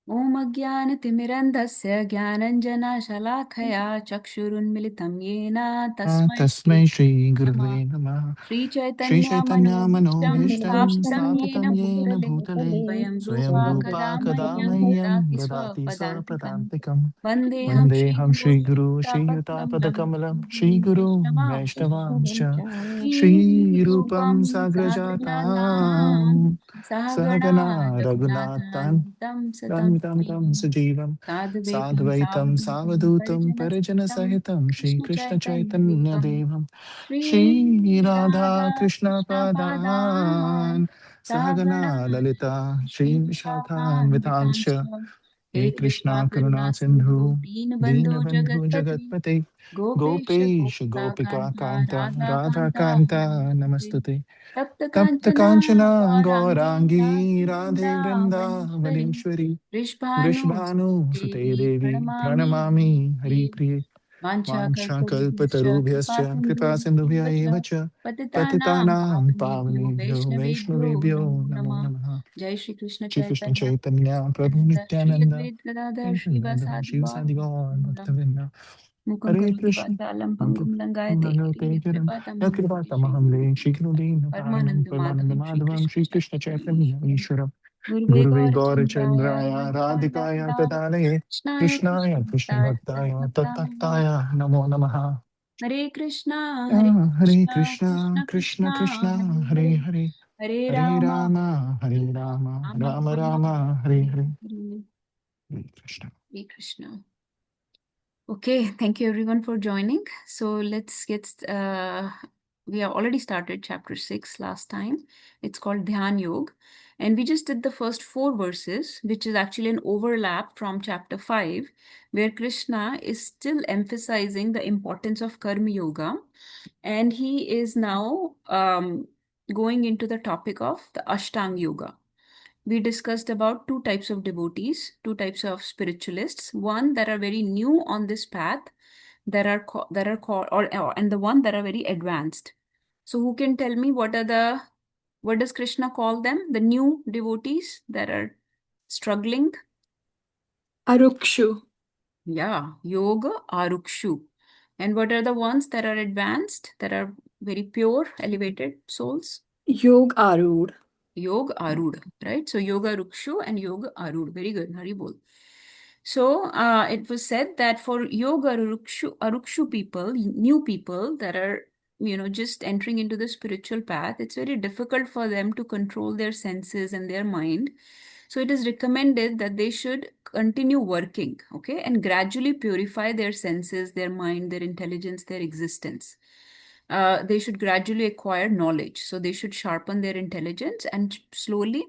ॐ अज्ञानतिमिरन्धस्य ज्ञानञ्जनशलाखया चक्षुरुन्मिलितं येन तस्मै तस्मै श्री नमः। गुरुवे नमः। श्री चैतन्य श्रीचैतन्यमनोभीष्टं मनोभीष्टं स्थापितं येन स्थापितं येन भूतले भूतले स्वयं स्वयं रूपा रूपा कदा कदा मह्यं मह्यं ददाति ददाति स्वपदान्तिकम् स्वपदान्तिकम् वन्देऽहं वन्देऽहं श्रीगुरो श्रीगुरु श्रीयुतापदकमलं श्रीयुतापदकमलं श्रीगुरुं वैष्णवांश्च वैष्णवांश्च श्रीरूपं श्रीरूपं साग्रजातां साग्रजातां सहगणा सहगना रघुनाथान् रघुनाथान्वितं सतं तं सजीवं साधुवैतं साद्वैतं सावधूतं सावधूतं परिजनसहितं परिजनसहितं कृष्णचैतन्यदेवं श्रीकृष्णचैतन्यदेवं श्रीराधा श्रीराधा कृष्णपादान् कृष्णपादान् सहगना सहगणा ललिता श्रीविशाखान्वितांश्च श्रीशाखान्वितांश्च हे हे कृष्णा कृष्णा करुणा करुणा सिन्धु सिन्धु दीनबन्धो दीनबन्धु जगत्पते जगत्पते गोपेश गोपेश गोपिका गोपिका कान्ता कान्ता राधाकान्ता राधाकान्ता नमस्ते नमस्तुते तप्त तप्त काञ्चना काञ्चना गौराङ्गी गौराङ्गी राधे राधे वृन्दावनेश्वरी वृन्दावनेश्वरी वृषभानुसुते वृषभानुसुते देवी देवी प्रणमामि प्रणमामि हरिप्रिये हरिप्रिये वाञ्छाकल्पतरुभ्यश्च वाञ्छाकल्पतरुभ्यश्च कृपासिन्धुभ्यैव कृपासिन्धुभ्य च एव च पतितानां पतितानां पावनेभ्यो पावनेभ्यो वैष्णवेभ्यो वैष्णवेभ्यो नमो नमो नमः। नमः। जय श्री कृष्ण श्री कृष्ण चैतन्य चैतन्य प्रभु श्री नित्यानंद अद्वैत गदाधर श्रीवासादि शिव गौर सादि गौर भक्तवृंद। मुखं हरे करोति कृष्ण वाचालं पङ्गुं लङ्गायते गिरिं मनोतेजरं यत्कृपातमहं वन्दे यत्कृपातमहं ले श्रीगुरुं शीघ्रदीन पारणं परमानन्दमाधवं परमानन्दमाधवं श्रीकृष्ण श्रीकृष्ण चैतन्य चैतन्यदेवं ईश्वरं गुरुवे गुरुवे गौरचन्द्राय गौरचन्द्राय राधिकाय राधिकाय तदालये कृष्णाय कृष्णाय कृष्णभक्ताय कृष्णभक्ताय तद्भक्ताय तत्भक्ताय नमो नमः। हरे हरे कृष्णा कृष्ण कृष्ण कृष्ण कृष्णा कृष्ण हरे हरे हरे हरे हरे हरे राम राम हरे हरे राम राम राम राम राम हरे हरे हरे। हरे हरे कृष्ण। हरे Krishna. Okay, thank you everyone for joining. So let's get, we have already started chapter 6 last time. It's called Dhyan Yoga. And we just did the first 4 verses, which is actually an overlap from chapter 5, where Krishna is still emphasizing the importance of Karma Yoga. And he is now going into the topic of the Ashtanga Yoga. We discussed about 2 types of devotees, 2 types of spiritualists. One that are very new on this path, that are called, and the one that are very advanced. So, who can tell me what does Krishna call them? The new devotees that are struggling. Arukshu. Yeah, yoga arukshu. And what are the ones that are advanced, that are very pure, elevated souls? Yog Arud. Yoga Arud, right? So Yoga Rukshu and Yoga Arud. Very good, Haribol. So it was said that for Yoga Arukshu people, new people that are, just entering into the spiritual path, it's very difficult for them to control their senses and their mind. So it is recommended that they should continue working, okay, and gradually purify their senses, their mind, their intelligence, their existence. They should gradually acquire knowledge. So they should sharpen their intelligence and slowly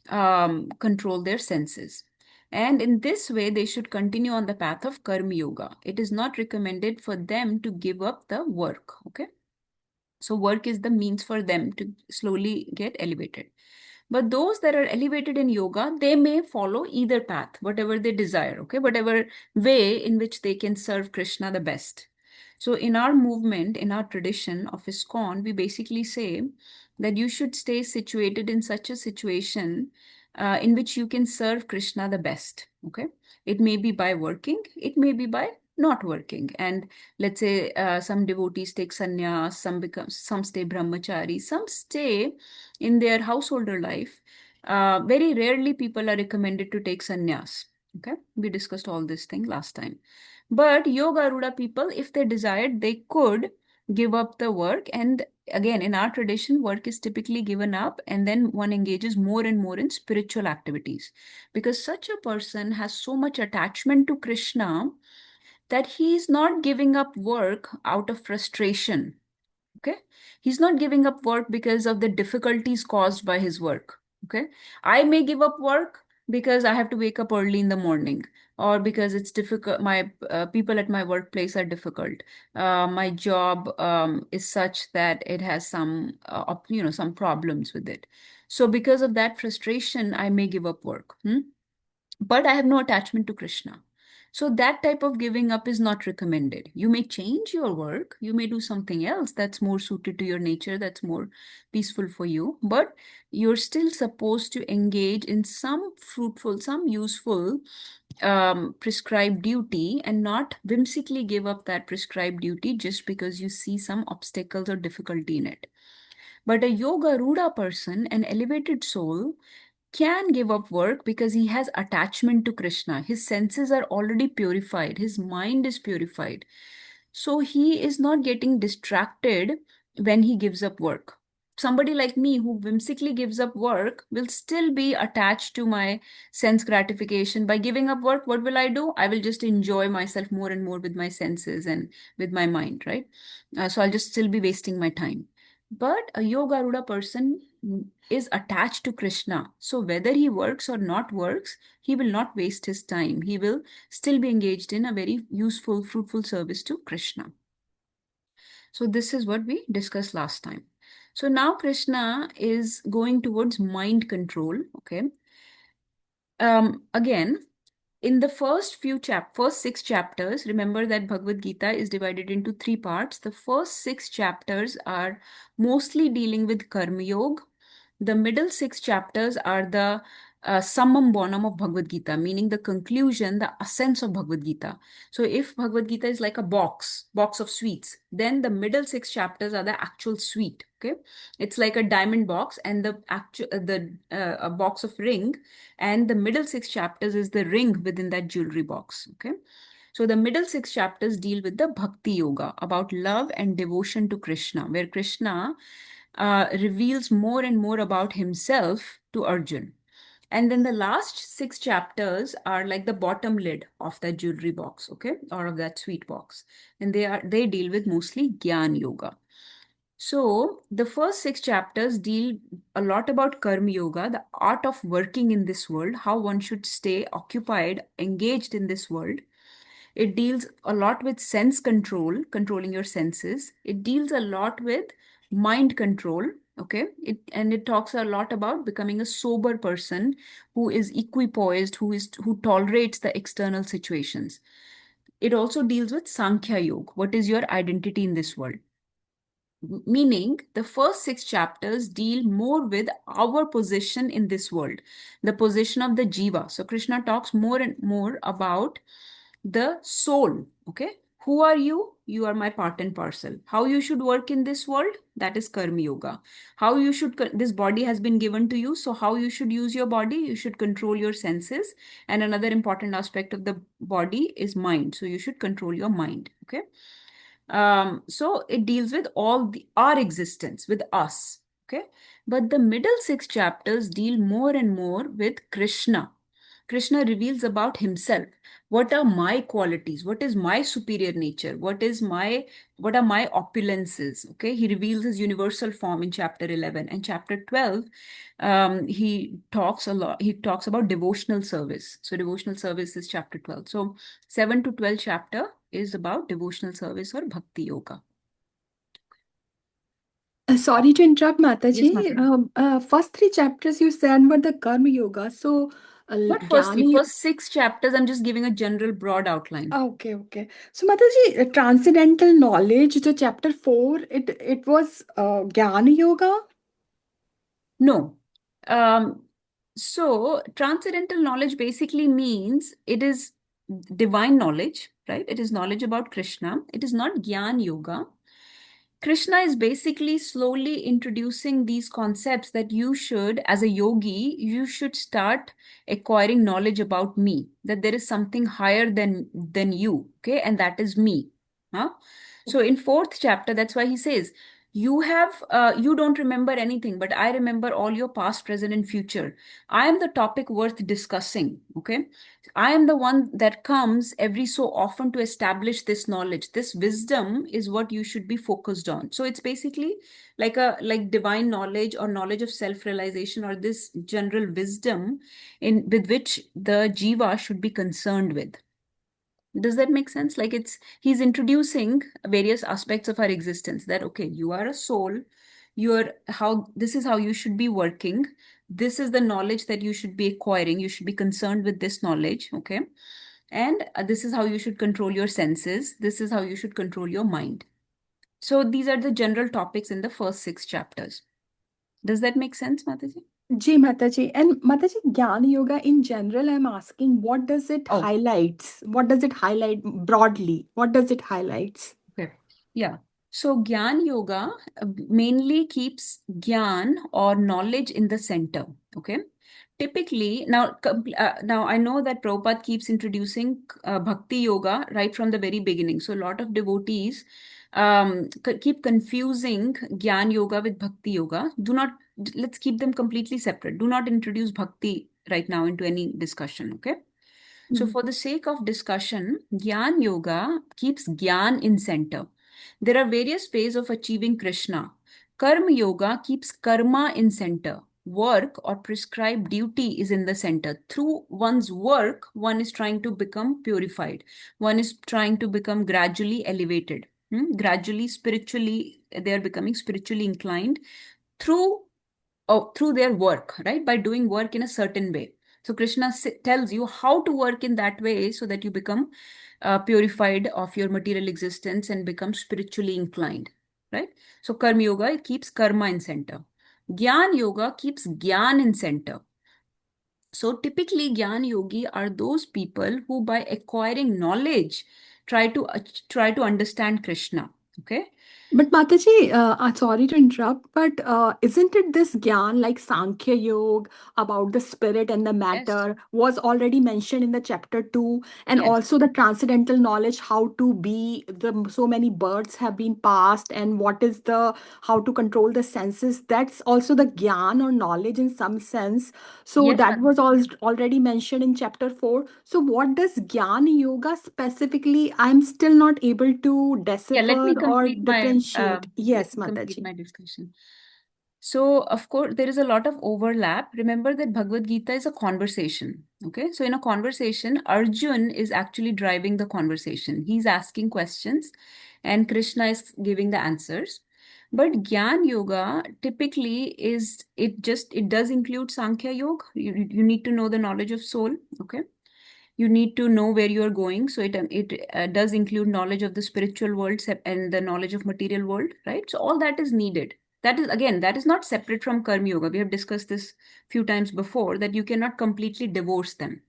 control their senses. And in this way, they should continue on the path of Karma Yoga. It is not recommended for them to give up the work. Okay. So, work is the means for them to slowly get elevated. But those that are elevated in yoga, they may follow either path, whatever they desire, okay, whatever way in which they can serve Krishna the best. So, in our movement, in our tradition of ISKCON, we basically say that you should stay situated in such a situation in which you can serve Krishna the best, okay. It may be by working, it may be by not working. And let's say some devotees take sannyas, some stay brahmachari, some stay in their householder life. Very rarely people are recommended to take sannyas. Okay, we discussed all this thing last time. But yoga aruda people, if they desired, they could give up the work. And again, in our tradition, work is typically given up, and then one engages more and more in spiritual activities, because such a person has so much attachment to Krishna that he is not giving up work out of frustration. Okay, he's not giving up work because of the difficulties caused by his work. Okay, I may give up work because I have to wake up early in the morning, or because it's difficult, my people at my workplace are difficult, my job is such that it has some some problems with it. So because of that frustration, I may give up work. But I have no attachment to Krishna. So that type of giving up is not recommended. You may change your work, you may do something else that's more suited to your nature, that's more peaceful for you, but you're still supposed to engage in some fruitful, some useful prescribed duty, and not whimsically give up that prescribed duty just because you see some obstacles or difficulty in it. But a yoga ruda person, an elevated soul, can give up work because he has attachment to Krishna. His senses are already purified, his mind is purified. So he is not getting distracted when he gives up work. Somebody like me who whimsically gives up work will still be attached to my sense gratification. By giving up work, what will I do? I will just enjoy myself more and more with my senses and with my mind, right? So I'll just still be wasting my time. But a yoga ruda person is attached to Krishna. So whether he works or not works, he will not waste his time. He will still be engaged in a very useful, fruitful service to Krishna. So this is what we discussed last time. So now Krishna is going towards mind control. Okay. Again, in the first 6 chapters, remember that Bhagavad Gita is divided into 3 parts. The first 6 chapters are mostly dealing with Karma Yoga. The middle 6 chapters are the summum bonum of Bhagavad Gita, meaning the conclusion, the essence of Bhagavad Gita. So if Bhagavad Gita is like a box of sweets, then the middle 6 chapters are the actual sweet. Okay, it's like a diamond box, and the actual a box of ring, and the middle 6 chapters is the ring within that jewelry box. Okay, so the middle 6 chapters deal with the Bhakti Yoga, about love and devotion to Krishna, where Krishna reveals more and more about himself to Arjun. And then the last 6 chapters are like the bottom lid of that jewelry box, okay, or of that sweet box. And they deal with mostly Gyan Yoga. So the first 6 chapters deal a lot about Karma Yoga, the art of working in this world, how one should stay occupied, engaged in this world. It deals a lot with sense control, controlling your senses. It deals a lot with mind control. Okay. It talks a lot about becoming a sober person who is equipoised, who tolerates the external situations. It also deals with Sankhya Yoga. What is your identity in this world? Meaning, the first 6 chapters deal more with our position in this world, the position of the jiva. So Krishna talks more and more about the soul. Okay, who are you? You are my part and parcel. How you should work in this world, that is Karma Yoga. How you should this body has been given to you, so how you should use your body, you should control your senses. And another important aspect of the body is mind, so you should control your mind. Okay, so it deals with our existence, with us. Okay, but the middle 6 chapters deal more and more with Krishna. Krishna reveals about himself. What are my qualities? What is my superior nature? What are my opulences? Okay, he reveals his universal form in chapter 11. And chapter 12, he talks a lot. He talks about devotional service. So devotional service is chapter 12. So 7 to 12 chapter is about devotional service or bhakti yoga. Sorry to interrupt, Yes, Mataji. Mataji. First 3 chapters you said were the Karma Yoga. So, Not firstly, Gyani. first 6 chapters, I'm just giving a general broad outline. Okay, okay. So, Mataji, transcendental knowledge, the chapter 4, it was Jnana Yoga. No. Um, so transcendental knowledge basically means it is divine knowledge, right? It is knowledge about Krishna. It is not Gyan Yoga. Krishna is basically slowly introducing these concepts that you should, as a yogi, you should start acquiring knowledge about me, that there is something higher than you, okay? And that is me. Huh? So in fourth chapter, that's why he says, you don't remember anything, but I remember all your past, present, and future. I am the topic worth discussing, okay? I am the one that comes every so often to establish this knowledge. This wisdom is what you should be focused on. So it's basically like divine knowledge or knowledge of self-realization, or this general wisdom in with which the jiva should be concerned with. Does that make sense? Like he's introducing various aspects of our existence, that okay, you are a soul, this is how you should be working. This is the knowledge that you should be acquiring. You should be concerned with this knowledge. Okay. And this is how you should control your senses. This is how you should control your mind. So these are the general topics in the first 6 chapters. Does that make sense, Mataji? Ji Mataji. And Mataji, Jnana Yoga in general, I'm asking, what does it Oh, highlights? What does it highlight broadly? What does it highlights? okay. Yeah. So Gyan Yoga mainly keeps Gyan or knowledge in the center. Okay. Typically, now I know that Prabhupada keeps introducing Bhakti Yoga right from the very beginning. So a lot of devotees keep confusing Gyan Yoga with Bhakti Yoga. Let's keep them completely separate. Do not introduce Bhakti right now into any discussion. Okay. So Mhm. for the sake of discussion, Gyan Yoga keeps Gyan in center. There are various ways of achieving Krishna. Karma Yoga keeps karma in center. Work or prescribed duty is in the center. Through one's work, one is trying to become purified. One is trying to become gradually elevated. Gradually, spiritually, they are becoming spiritually inclined through through their work, right? By doing work in a certain way. So Krishna tells you how to work in that way so that you become purified of your material existence and become spiritually inclined, right? So Karma Yoga, it keeps karma in center. Gyan Yoga keeps gyan in center. So typically, Gyan Yogi are those people who, by acquiring knowledge, try to understand Krishna. Okay. But Mataji, sorry to interrupt, but isn't it this Gyan like Sankhya Yoga about the spirit and the Yes. matter was already mentioned in the chapter 2, and Yes. also the transcendental knowledge how to be the so many births have been passed and what is the how to control the senses. That's also the Gyan or knowledge in some sense. So Yes, that was Mataji. already mentioned in chapter 4. So what does Gyan Yoga specifically? I'm still not able to Yeah, decipher or differentiate. let Yes, me complete Mataji. my discussion. So, of course, there is a lot of overlap. Remember that Bhagavad Gita is a conversation. Okay. So, in a conversation, Arjun is actually driving the conversation. He's asking questions and Krishna is giving the answers. But Gyan Yoga typically it does include Sankhya Yoga. You need to know the knowledge of soul. Okay. You need to know where you are going. So it does include knowledge of the spiritual world and the knowledge of material world, right? So all that is needed. That is not separate from karma yoga. We have discussed this few times before that you cannot completely divorce them.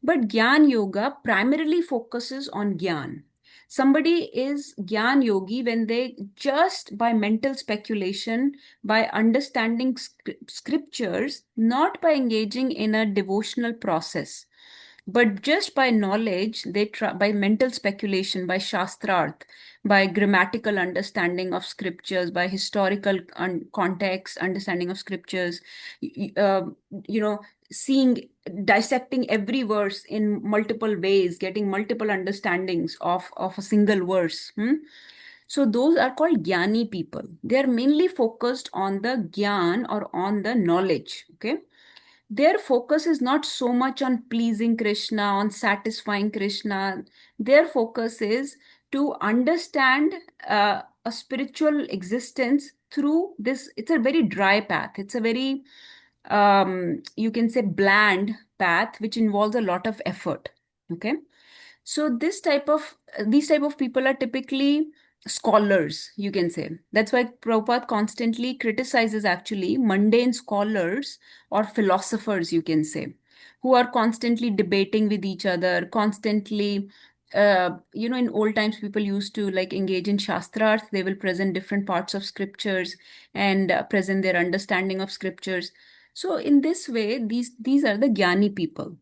But Gyan Yoga primarily focuses on Gyan. Somebody is Gyan Yogi when they just by mental speculation, by understanding scriptures, not by engaging in a devotional process, but just by knowledge, they try by mental speculation, by shastrarth, by grammatical understanding of scriptures, by historical context understanding of scriptures, uh, you know, seeing, dissecting every verse in multiple ways, getting multiple understandings of a single verse. So those are called jnani people. They are mainly focused on the gyan or on the knowledge. Okay, their focus is not so much on pleasing Krishna, on satisfying Krishna. Their focus is to understand a spiritual existence through this. It's a very dry path. It's a very, you can say, bland path, which involves a lot of effort. Okay. So these type of people are typically scholars, you can say. That's why Prabhupada constantly criticizes actually mundane scholars or philosophers, you can say, who are constantly debating with each other, constantly. In old times, people used to like engage in shastrarth. They will present different parts of scriptures and present their understanding of scriptures. So in this way, these are the jnani people,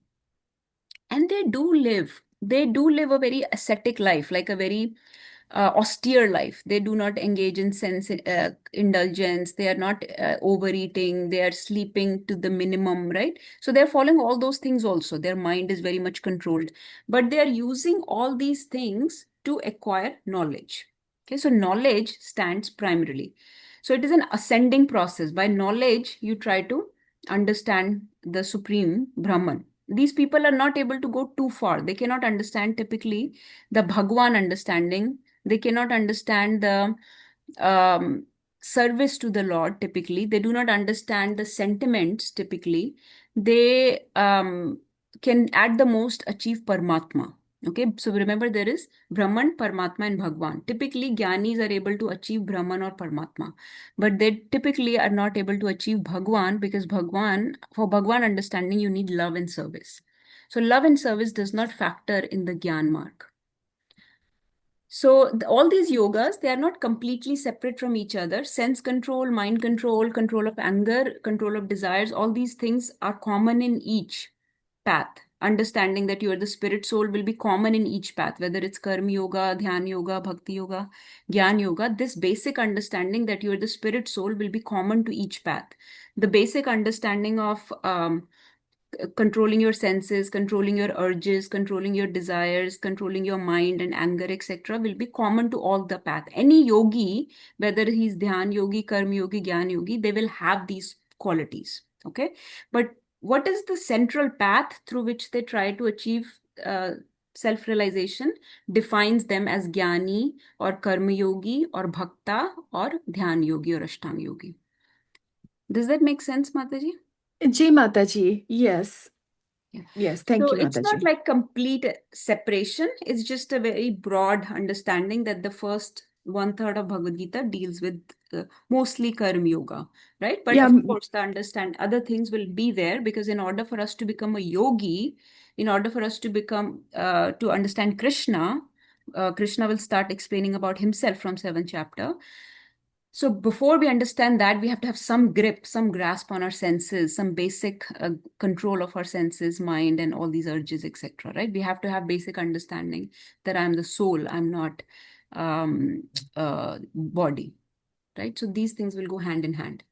and they do live a very ascetic life, like a very austere life. They do not engage in sense indulgence. They are not overeating. They are sleeping to the minimum, right? So they're following all those things also. Their mind is very much controlled, but they are using all these things to acquire knowledge. Okay, so knowledge stands primarily. So it is an ascending process. By knowledge, you try to understand the supreme Brahman. These people are not able to go too far. They cannot understand typically the Bhagwan understanding. They cannot understand the um, service to the Lord typically. They do not understand the sentiments typically. They can at the most achieve Paramatma. Okay, so remember there is Brahman, Paramatma, and Bhagwan. Typically, Gyanis are able to achieve Brahman or Paramatma, but they typically are not able to achieve Bhagwan because for Bhagwan understanding, you need love and service. So, love and service does not factor in the Gyan mark. So all these yogas, they are not completely separate from each other. Sense control, mind control, control of anger, control of desires, all these things are common in each path. Understanding that you are the spirit soul will be common in each path, whether it's karma yoga, dhyan yoga, bhakti yoga, gyan yoga. This basic understanding that you are the spirit soul will be common to each path. The basic understanding of controlling your senses, controlling your urges, controlling your desires, controlling your mind and anger, etc., will be common to all the path. Any yogi, whether he's dhyan yogi, karma yogi, gyan yogi, they will have these qualities. Okay, but what is the central path through which they try to achieve self-realization defines them as jnani or karma yogi or bhakta or dhyan yogi or ashtanga yogi. Does that make sense, Mataji? Jai Mataji. Yes. Yeah. Yes. So Thank you, it's not Mataji. like complete separation. It's just a very broad understanding that the first one third of Bhagavad Gita deals with mostly karma yoga, right? But Yeah. of course, the understand other things will be there because in order for us to become a yogi, in order for us to become to understand Krishna, Krishna will start explaining about himself from 7th chapter. So before we understand that, we have to have some grip, some grasp on our senses, some basic control of our senses, mind, and all these urges, etc. Right? We have to have basic understanding that I'm the soul, I'm not body. Right? So these things will go hand in hand.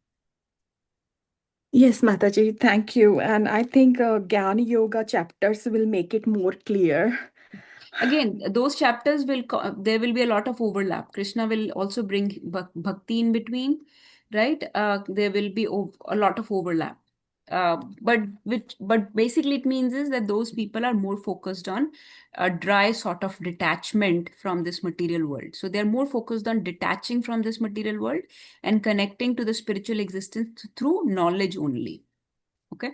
Yes, Mataji. Thank you. And I think Jnana Yoga chapters will make it more clear. Again, those chapters there will be a lot of overlap. Krishna will also bring bhakti in between, right? There will be a lot of overlap. But basically it means is that those people are more focused on a dry sort of detachment from this material world. So they're more focused on detaching from this material world and connecting to the spiritual existence through knowledge only. Okay.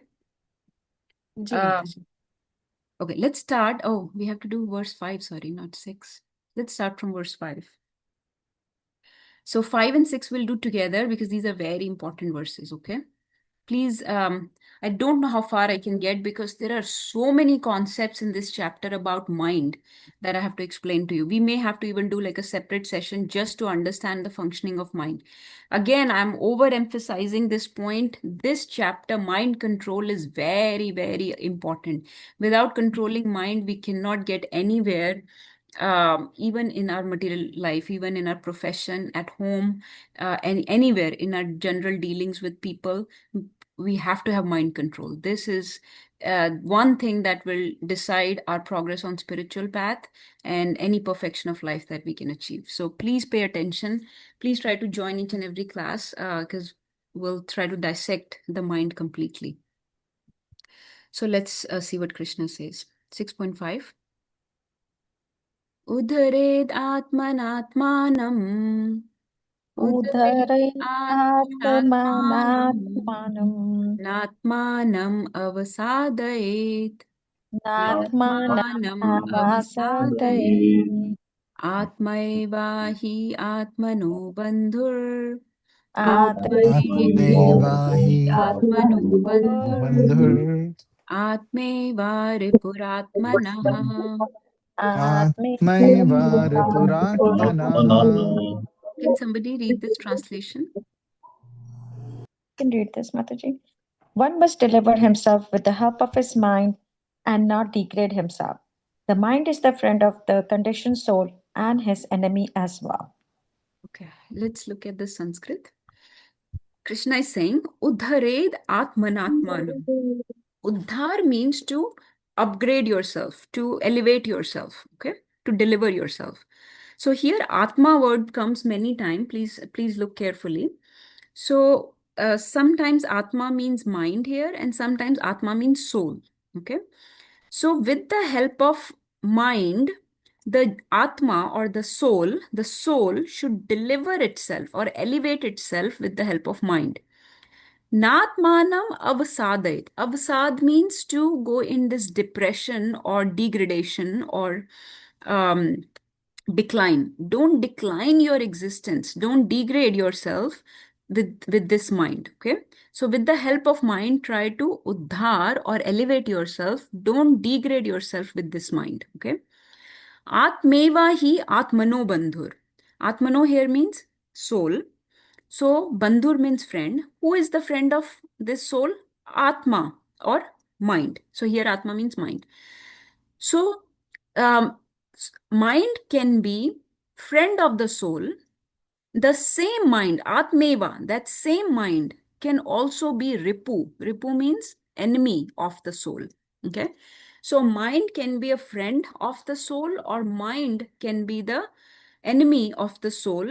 Jai Uh, Mataji. Okay, let's start. Oh, we have to do verse 5, sorry, not 6. Let's start from verse 5. So 5 and 6 we'll do together because these are very important verses, okay? Please, I don't know how far I can get because there are so many concepts in this chapter about mind that I have to explain to you. We may have to even do like a separate session just to understand the functioning of mind. Again, I'm overemphasizing this point. This chapter, mind control, is very, very important. Without controlling mind, we cannot get anywhere, even in our material life, even in our profession, at home, and anywhere in our general dealings with people. We have to have mind control. This is one thing that will decide our progress on spiritual path and any perfection of life that we can achieve. So please pay attention. Please try to join each and every class because we'll try to dissect the mind completely. So let's see what Krishna says. 6.5. उद्धरेद् आत्मनात्मानम् उद्धरेद् आत्मनात्मानम् आत्मनात्मानं नात्मानम् अवसादयेत् नात्मानं नात्मानम् वासदये अवसादयेत् आत्मैवा हि आत्मनो बन्धुर् आत्मैवा हि आत्मनो बन्धुर् बन्धुर् आत्मैवा रिपुरात्मनः. आत्मैवा रिपुरात्मनः. Can somebody read this translation? Can read this, Mataji. One must deliver himself with the help of his mind and not degrade himself. The mind is the friend of the conditioned soul and his enemy as well. Okay, let's look at the Sanskrit. Krishna is saying, Uddhared Atmanatmanam. Uddhar means to upgrade yourself, to elevate yourself, okay, to deliver yourself. So here Atma word comes many times. Please look carefully. So sometimes Atma means mind here, and sometimes Atma means soul. Okay. So with the help of mind, the Atma or the soul should deliver itself or elevate itself with the help of mind. Natmanam avasadait. Avasad means to go in this depression or degradation or decline. Don't decline your existence. Don't degrade yourself with this mind. Okay. So with the help of mind, try to uddhar or elevate yourself. Don't degrade yourself with this mind. Okay. Atmeva hi atmano bandhur. Atmano here means soul. So, Bandhur means friend. Who is the friend of this soul? Atma or mind. So, here Atma means mind. So, mind can be friend of the soul. The same mind, Atmeva, that same mind can also be Ripu. Ripu means enemy of the soul. Okay. So, mind can be a friend of the soul, or mind can be the enemy of the soul.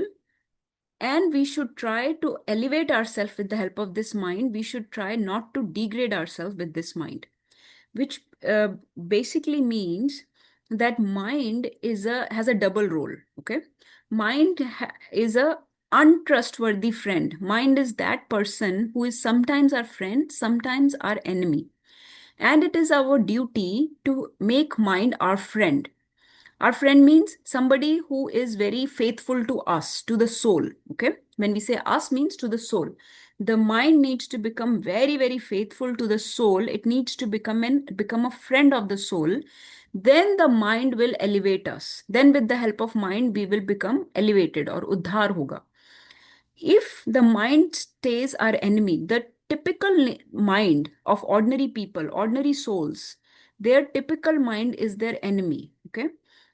And we should try to elevate ourselves with the help of this mind. We should try not to degrade ourselves with this mind, which basically means that mind has a double role. Okay, mind is a untrustworthy friend. Mind is that person who is sometimes our friend, sometimes our enemy, and it is our duty to make mind our friend. Our friend means somebody who is very faithful to us, to the soul. Okay. When we say us, means to the soul. The mind needs to become very, very faithful to the soul. It needs to become a friend of the soul. Then the mind will elevate us. Then with the help of mind, we will become elevated, or uddhar hoga. If the mind stays our enemy, the typical mind of ordinary people, ordinary souls, their typical mind is their enemy. Okay.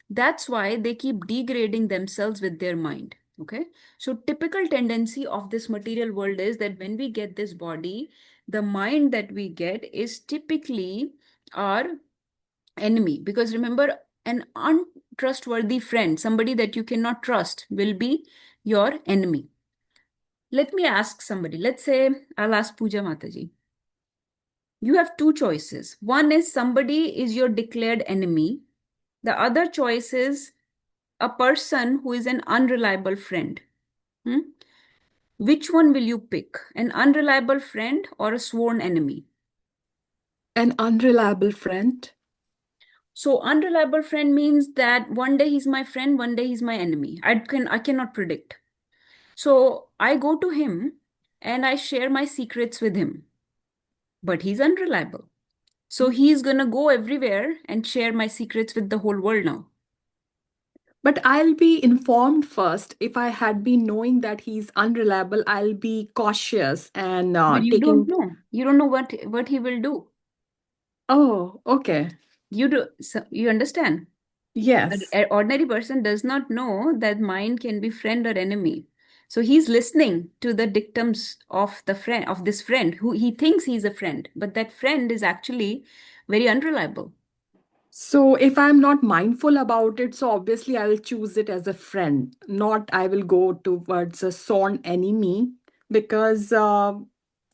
That's why they keep degrading themselves with their mind. Okay. So, typical tendency of this material world is that when we get this body, the mind that we get is typically our enemy. Because remember, an untrustworthy friend, somebody that you cannot trust, will be your enemy. Let me ask somebody. Let's say I'll ask Pooja Mataji. You have two choices. One is somebody is your declared enemy. The other choice is a person who is an unreliable friend. Which one will you pick? An unreliable friend or a sworn enemy? An unreliable friend. So unreliable friend means that one day he's my friend, one day he's my enemy. I cannot predict. So I go to him and I share my secrets with him, but he's unreliable. So he's gonna go everywhere and share my secrets with the whole world now. But I'll be informed first. If I had been knowing that he's unreliable, I'll be cautious and But you don't taking. know. You don't know what he will do. Oh, okay. You do. So you understand? Yes. An ordinary person does not know that mind can be friend or enemy. So he's listening to the dictums of this friend who he thinks he's a friend, but that friend is actually very unreliable. So if I'm not mindful about it, so obviously I'll choose it as a friend, not I will go towards a sworn enemy because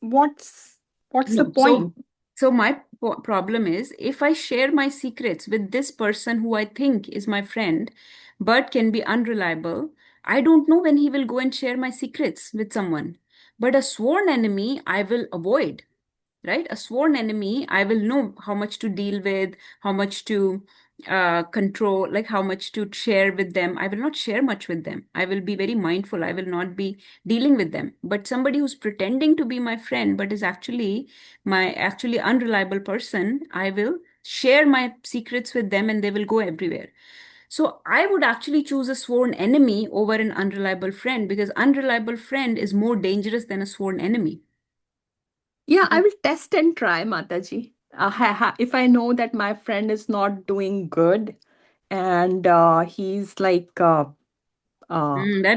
what's the No. point? So my problem is, if I share my secrets with this person who I think is my friend, but can be unreliable, I don't know when he will go and share my secrets with someone. But a sworn enemy, I will avoid, right? A sworn enemy, I will know how much to deal with, how much to control, like how much to share with them. I will not share much with them. I will be very mindful. I will not be dealing with them. But somebody who's pretending to be my friend, but is actually unreliable person, I will share my secrets with them and they will go everywhere. So I would actually choose a sworn enemy over an unreliable friend, because unreliable friend is more dangerous than a sworn enemy. Yeah, I will test and try, Mataji. If I know that my friend is not doing good and he's like That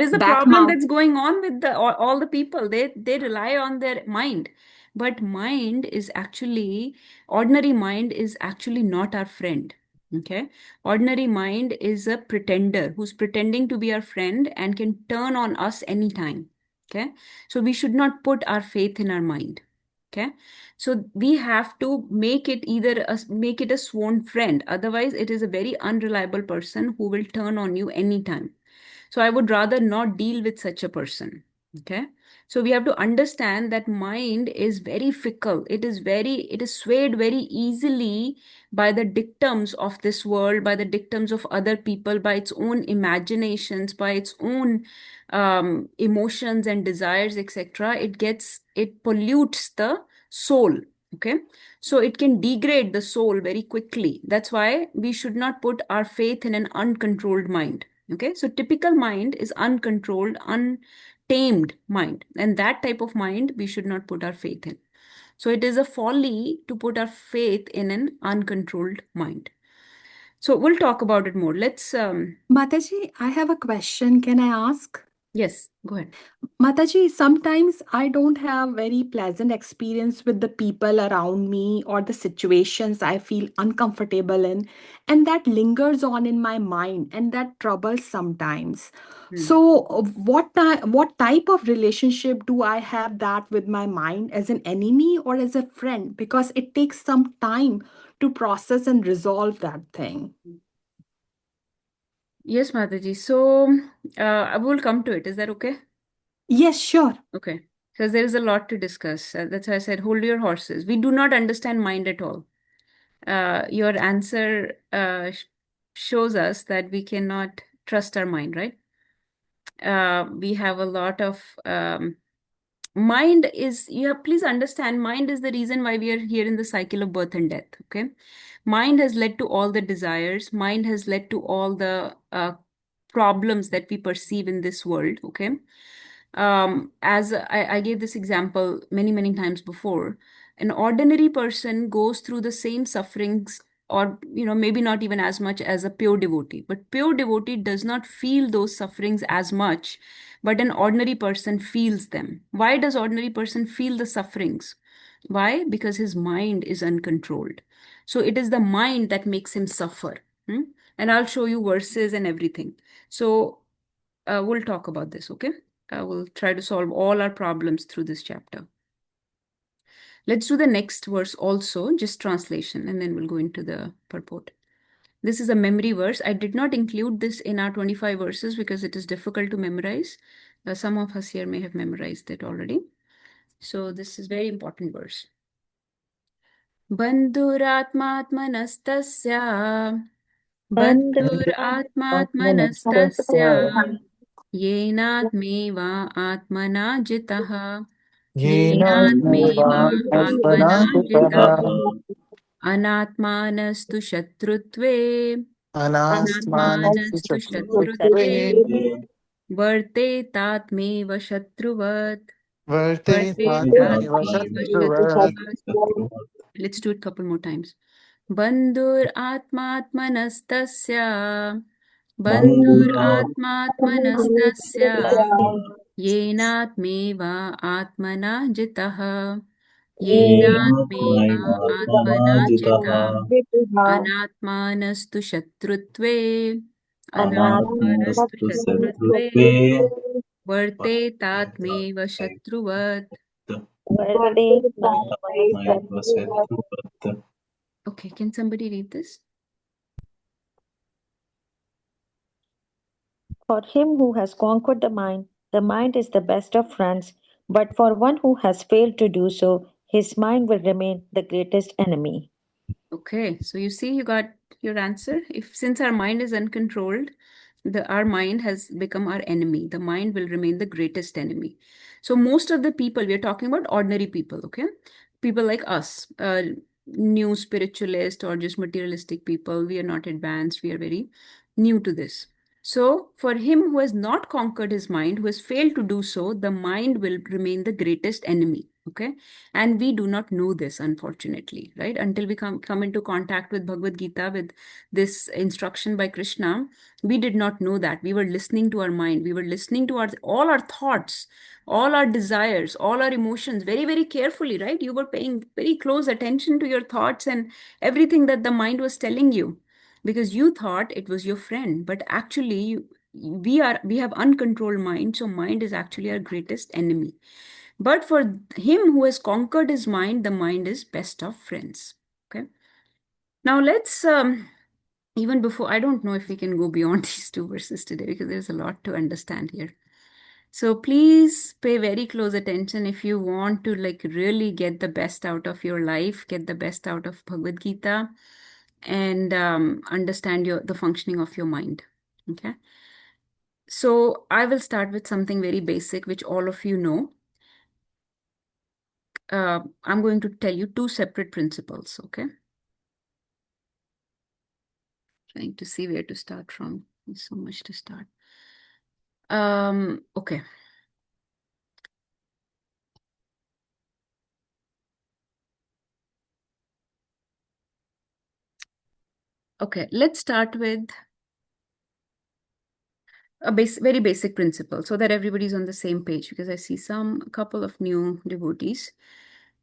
is the back problem mouth. that's going on with all the people. They rely on their mind, but ordinary mind is actually not our friend. Okay, ordinary mind is a pretender who's pretending to be our friend and can turn on us anytime. Okay, so we should not put our faith in our mind. Okay, so we have to make it a sworn friend. Otherwise, it is a very unreliable person who will turn on you anytime. So I would rather not deal with such a person. Okay, so we have to understand that mind is very fickle. It is swayed very easily by the dictums of this world, by the dictums of other people, by its own imaginations, by its own emotions and desires, etc. It pollutes the soul. Okay, so it can degrade the soul very quickly. That's why we should not put our faith in an uncontrolled mind. Okay, so typical mind is uncontrolled, tamed mind, and that type of mind we should not put our faith in. So it is a folly to put our faith in an uncontrolled mind. So we'll talk about it more. Let's Mataji, I have a question. Can I ask? yes, go ahead. Mataji, sometimes I don't have very pleasant experience with the people around me or the situations I feel uncomfortable in, and that lingers on in my mind and that troubles sometimes. Hmm. So, what type of relationship do I have that with my mind, as an enemy or as a friend? Because it takes some time to process and resolve that thing. Yes, Mataji. So I will come to it. Is that okay? Yes, sure. Okay. Because there is a lot to discuss. That's why I said hold your horses. We do not understand mind at all. Your answer shows us that we cannot trust our mind, right? We have a lot of mind is, you have, please understand, mind is the reason why we are here in the cycle of birth and death. Okay, mind has led to all the desires, mind has led to all the problems that we perceive in this world. Okay, as I gave this example many times before, an ordinary person goes through the same sufferings, or maybe not even as much as a pure devotee, but pure devotee does not feel those sufferings as much, but an ordinary person feels them. Why does ordinary person feel the sufferings? Why? Because his mind is uncontrolled. So it is the mind that makes him suffer. Hmm? And I'll show you verses and everything. So we'll talk about this. Okay, I will try to solve all our problems through this chapter. Let's do the next verse also, just translation, and then we'll go into the purport. This is a memory verse. I did not include this in our 25 verses because it is difficult to memorize. Some of us here may have memorized it already. So this is very important verse. Bandhuratmatmanastasya Bandhuratmatmanastasya येनात्मेवा आत्मना जितः येनात्मेवा आत्मना जितः अनात्मानस्तु शत्रुत्वे अनात्मानस्तु शत्रुत्वे वर्तेतात्मेव शत्रुवत् वर्तेतात्मेव शत्रुवत्. Let's do it a couple more times. बन्धुरात्मात्मनस्तस्य बन्धुरात्मात्मनस्तस्य येनात्मेवा आत्मना जितः येनात्मेवा आत्मना जितः अनात्मानस्तु शत्रुत्वे अनात्मानस्तु शत्रुत्वे वर्तेतात्मेव शत्रुवत्. Okay, can somebody read this? For him who has conquered the mind is the best of friends, but for one who has failed to do so, his mind will remain the greatest enemy. Okay, so you see, you got your answer. If since our mind is uncontrolled, our mind has become our enemy. The mind will remain the greatest enemy. So most of the people, we are talking about ordinary people, okay? People like us, new spiritualist or just materialistic people. We are not advanced. We are very new to this. So for him who has not conquered his mind, who has failed to do so, the mind will remain the greatest enemy. Okay, and we do not know this, unfortunately, right? Until we come into contact with Bhagavad Gita, with this instruction by Krishna, we did not know that. We were listening to our mind. We were listening to all our thoughts, all our desires, all our emotions very carefully, right? You were paying very close attention to your thoughts and everything that the mind was telling you, because you thought it was your friend, but actually we have uncontrolled mind. So mind is actually our greatest enemy. But for him who has conquered his mind, the mind is best of friends. Okay. Now let's even before, I don't know if we can go beyond these two verses today because there's a lot to understand here. So please pay very close attention if you want to like really get the best out of your life, get the best out of Bhagavad Gita, and understand the functioning of your mind. Okay. So I will start with something very basic, which all of you know. I'm going to tell you two separate principles. Okay. Trying to see where to start from. There's so much to start. Okay. Okay, let's start with a very basic principle so that everybody's on the same page, because I see a couple of new devotees.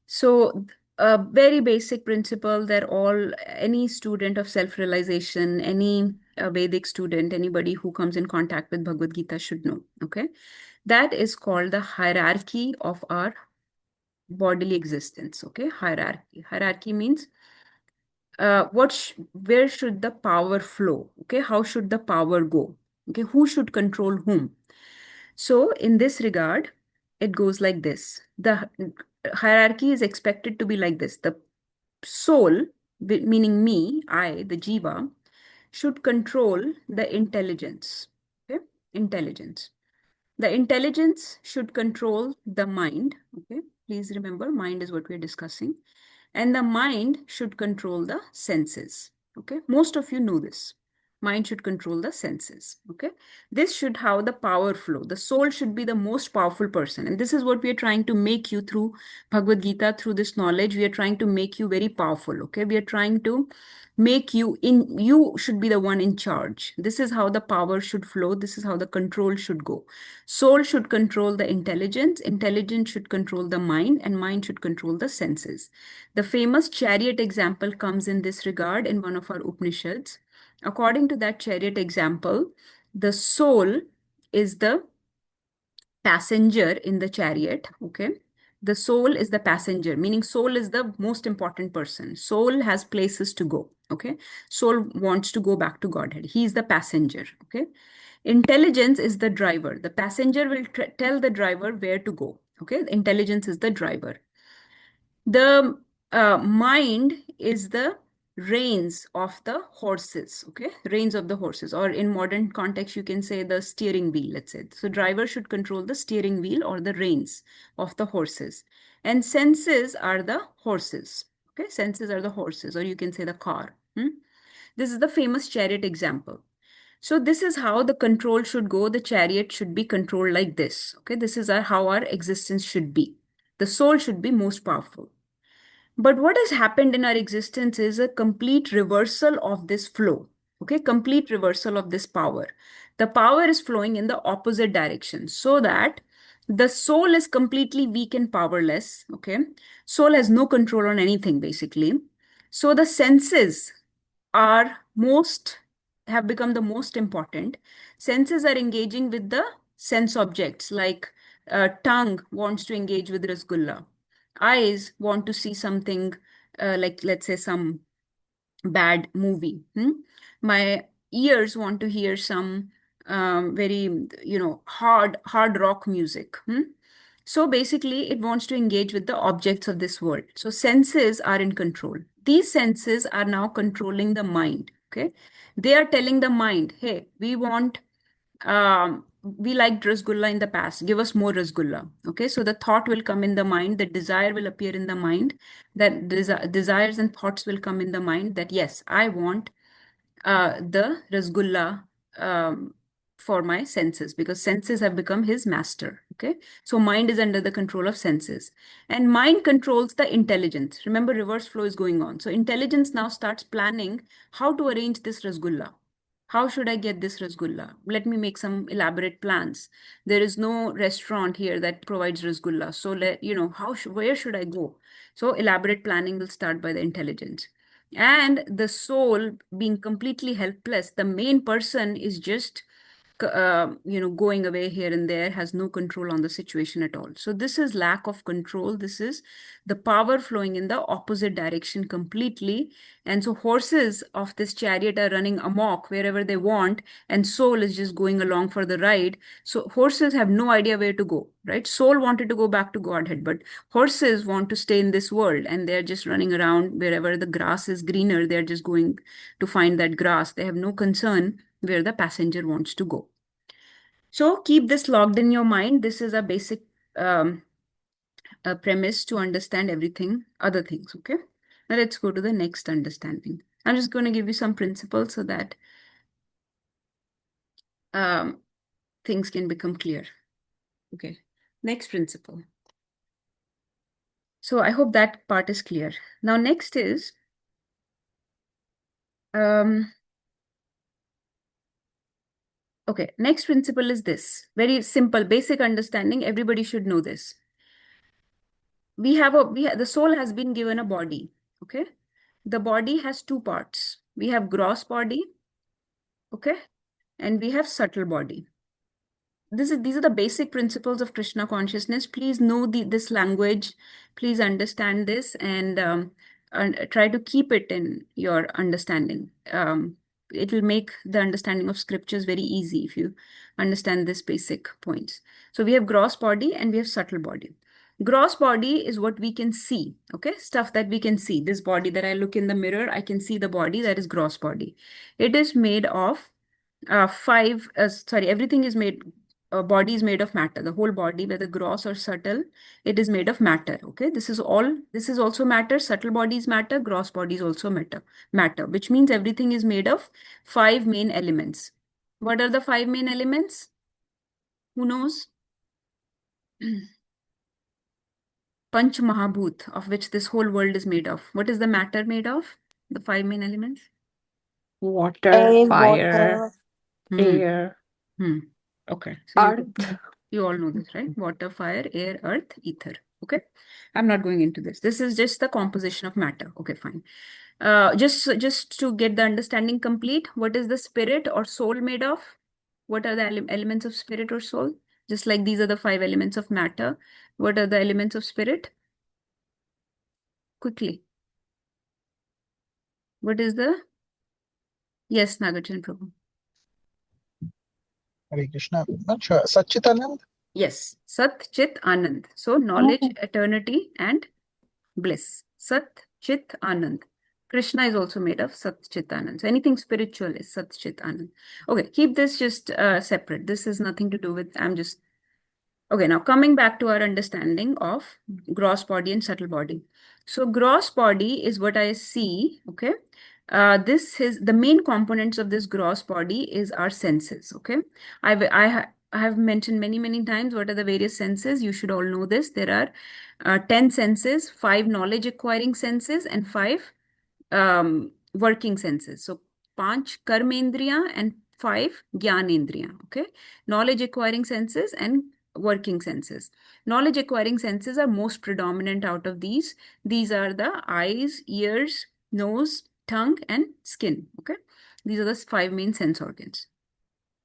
So a very basic principle that any student of self-realization, any Vedic student, anybody who comes in contact with Bhagavad Gita should know. Okay. That is called the hierarchy of our bodily existence. Okay. Hierarchy means where should the power flow? Okay, how should the power go? Okay, who should control whom? So in this regard, it goes like this. The hierarchy is expected to be like this. The soul, meaning me, I, the jiva, should control the intelligence. Okay, intelligence. The intelligence should control the mind. Okay, please remember, mind is what we're discussing. And the mind should control the senses. Okay, most of you know this. Mind should control the senses. Okay, this should how the power flow. The soul should be the most powerful person. And this is what we are trying to make you through Bhagavad Gita, through this knowledge. We are trying to make you very powerful. Okay, we are trying to make you should be the one in charge. This is how the power should flow. This is how the control should go. Soul should control the intelligence should control the mind, and mind should control the senses. The famous chariot example comes in this regard in one of our Upanishads. According to that chariot example, the soul is the passenger in the chariot. Okay, the soul is the passenger, meaning soul is the most important person. Soul has places to go. Okay, soul wants to go back to Godhead. He is the passenger. Okay, intelligence is the driver. The passenger will tell the driver where to go. Okay, intelligence is the driver. The mind is the reins of the horses. Okay, reins of the horses, or in modern context you can say the steering wheel, let's say. So driver should control the steering wheel or the reins of the horses, and senses are the horses. Okay, senses are the horses, or you can say the car. This is the famous chariot example. So this is how the control should go. The chariot should be controlled like this. Okay, this is how our existence should be. The soul should be most powerful. But what has happened in our existence is a complete reversal of this flow. Okay, complete reversal of this power. The power is flowing in the opposite direction, so that the soul is completely weak and powerless. Okay, soul has no control on anything basically. So the senses are have become the most important. Senses are engaging with the sense objects, like tongue wants to engage with rasgulla. Eyes want to see something, like let's say some bad movie. My ears want to hear some very, hard rock music. So basically, it wants to engage with the objects of this world. So senses are in control. These senses are now controlling the mind. Okay, they are telling the mind, "Hey, we liked rasgulla in the past. Give us more rasgulla." Okay, so the thought will come in the mind, the desire will appear in the mind, that desires and thoughts will come in the mind that yes, I want the rasgulla for my senses, because senses have become his master. Okay, so mind is under the control of senses, and mind controls the intelligence. Remember, reverse flow is going on. So intelligence now starts planning how to arrange this rasgulla. How should I get this rasgulla? Let me make some elaborate plans. There is no restaurant here that provides rasgulla. So where should I go? So elaborate planning will start by the intelligence. And the soul being completely helpless, the main person is just going away here and there, has no control on the situation at all. So this is lack of control. This is the power flowing in the opposite direction completely. And so horses of this chariot are running amok wherever they want, and soul is just going along for the ride. So horses have no idea where to go, right? Soul wanted to go back to Godhead, but horses want to stay in this world, and they're just running around wherever the grass is greener. They're just going to find that grass. They have no concern where the passenger wants to go. So keep this logged in your mind. This is a basic premise to understand everything, other things, okay? Now let's go to the next understanding. I'm just going to give you some principles so that things can become clear. Okay, next principle. So I hope that part is clear. Now next is, okay, next principle is this. Very simple, basic understanding. Everybody should know this. The soul has been given a body, okay? The body has two parts. We have gross body, okay? And we have subtle body. These are the basic principles of Krishna consciousness. Please know this language. Please understand this and try to keep it in your understanding. It will make the understanding of scriptures very easy if you understand these basic points. So we have gross body and we have subtle body. Gross body is what we can see, okay? Stuff that we can see. This body that I look in the mirror, I can see the body, that is gross body. It is made of everything is made, body is made of matter. The whole body, whether gross or subtle, it is made of matter, okay? This is also matter. Subtle body is matter, gross body is also matter, which means everything is made of 5 main elements. What are the 5 main elements? Who knows? Panch Mahabhut, of which this whole world is made of. What is the matter made of? The 5 main elements? Water, Air, fire, water, air, Okay. So earth. you all know this, right? Water, fire, air, earth, ether. Okay. I'm not going into this. This is just the composition of matter. Okay, fine. Just to get the understanding complete, what is the spirit or soul made of? What are the elements of spirit or soul? Just like these are the 5 elements of matter. What are the elements of spirit? Quickly. What is the? Yes, Nagarjuna Prabhu. Hare Krishna. Not sure. Satchitanand? Yes, Sat, Chit, Anand. So knowledge, eternity, and bliss. Sat, Chit, Anand. Krishna is also made of Sat, Chit, Anand. So anything spiritual is Sat, Chit, Anand. Okay, keep this just separate. This has nothing to do with, okay, now coming back to our understanding of gross body and subtle body. So gross body is what I see, okay? This is the main components of this gross body is our senses, okay? I have mentioned many times what are the various senses. You should all know this. There are 10 senses, 5 knowledge acquiring senses, and 5 working senses. So 5 karmendriya and 5 jnanendriya, okay? Knowledge acquiring senses and working senses. Knowledge acquiring senses are most predominant out of these. These are the eyes, ears, nose, tongue, and skin, okay? These are the 5 main sense organs.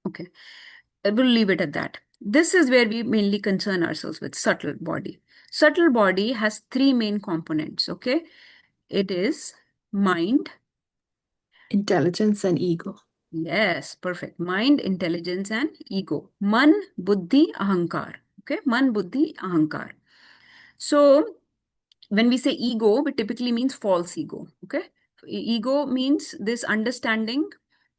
Okay, I will leave it at that. This is where we mainly concern ourselves with subtle body. Subtle body has 3 main components, okay? It is mind. Intelligence and ego. Yes, perfect. Mind, intelligence, and ego. Man, buddhi, ahankar. Okay, man, buddhi, ahankar. So when we say ego, it typically means false ego. Okay, ego means this understanding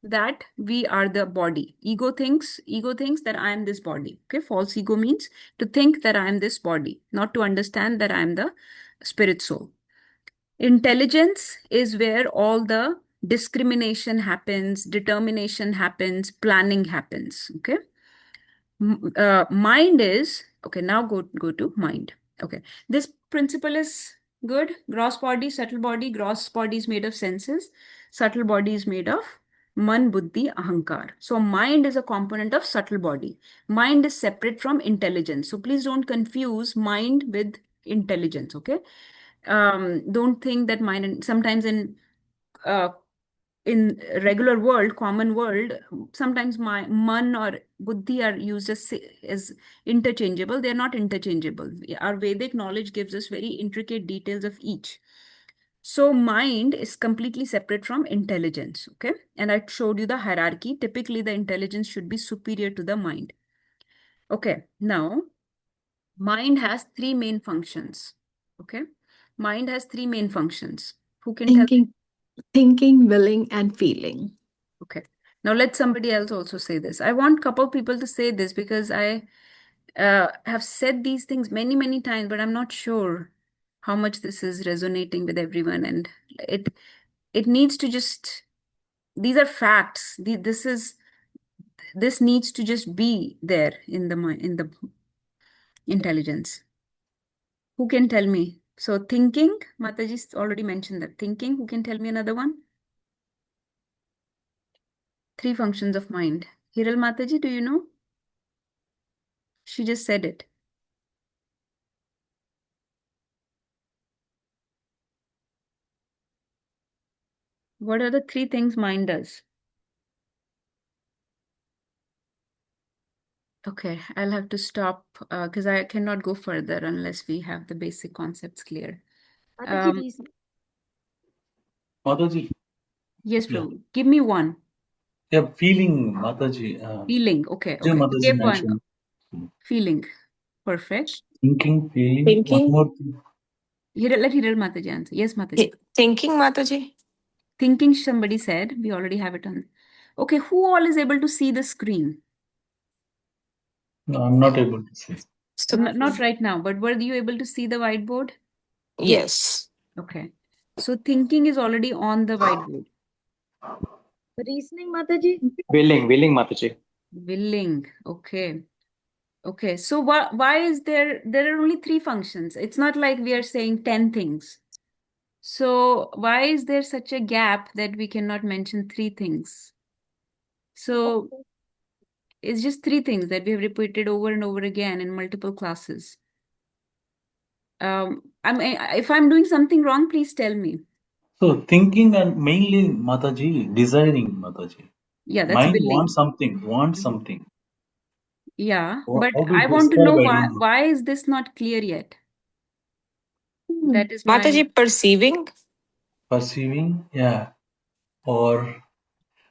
that we are the body. Ego thinks that I am this body. Okay, false ego means to think that I am this body, not to understand that I am the spirit soul. Intelligence is where all the discrimination happens, determination happens, planning happens. Okay. Mind is, okay, now go to mind. Okay. This principle is good. Gross body, subtle body. Gross body is made of senses. Subtle body is made of man, buddhi, ahankar. So mind is a component of subtle body. Mind is separate from intelligence. So please don't confuse mind with intelligence. Okay. Don't think that mind, sometimes in in regular world, common world, sometimes my man or buddhi are used as interchangeable. They're not interchangeable. Our Vedic knowledge gives us very intricate details of each. So mind is completely separate from intelligence, okay? And I showed you the hierarchy. Typically, the intelligence should be superior to the mind. Okay, now mind has three main functions, okay? Mind has three main functions. Who can tell me? Thinking, willing, and feeling. Okay. Now let somebody else also say this. I want couple people to say this because I have said these things many, many times, but I'm not sure how much this is resonating with everyone. And it needs to just, these are facts. This needs to just be there in the mind, in the intelligence. Who can tell me? So thinking, Mataji's already mentioned that. Thinking, who can tell me another one? Three functions of mind. Hiral Mataji, do you know? She just said it. What are the three things mind does? Okay, I'll have to stop because I cannot go further unless we have the basic concepts clear. Mataji, reason. Mataji, Yes, yeah, Prabhu. Give me one. yeah, feeling, Mataji. Feeling. Okay, Jay okay. Mataji Give one. mentioned Feeling. Perfect. thinking, feeling. One Thinking. more thing. Let Hiral Mataji answer. Yes, Mataji. Thinking, Mataji. Thinking, somebody said. We already have it on. Okay, who all is able to see the screen? No, I'm not able to say. So, Not right now, but were you able to see the whiteboard? yes. Okay. So thinking is already on the whiteboard. Reasoning, Mataji. Willing, Mataji. Willing. Okay. Okay. So why is there are only three functions? It's not like we are saying 10 things. So why is there such a gap that we cannot mention three things? So it's just three things that we have repeated over and over again in multiple classes. If I'm doing something wrong, please tell me. So thinking and mainly Mataji, desiring Mataji. Yeah, that's Mind willing. wants something. Yeah, but How to I want to describe, know I don't know. why is this not clear yet? That is my Mataji, perceiving. Perceiving, yeah, or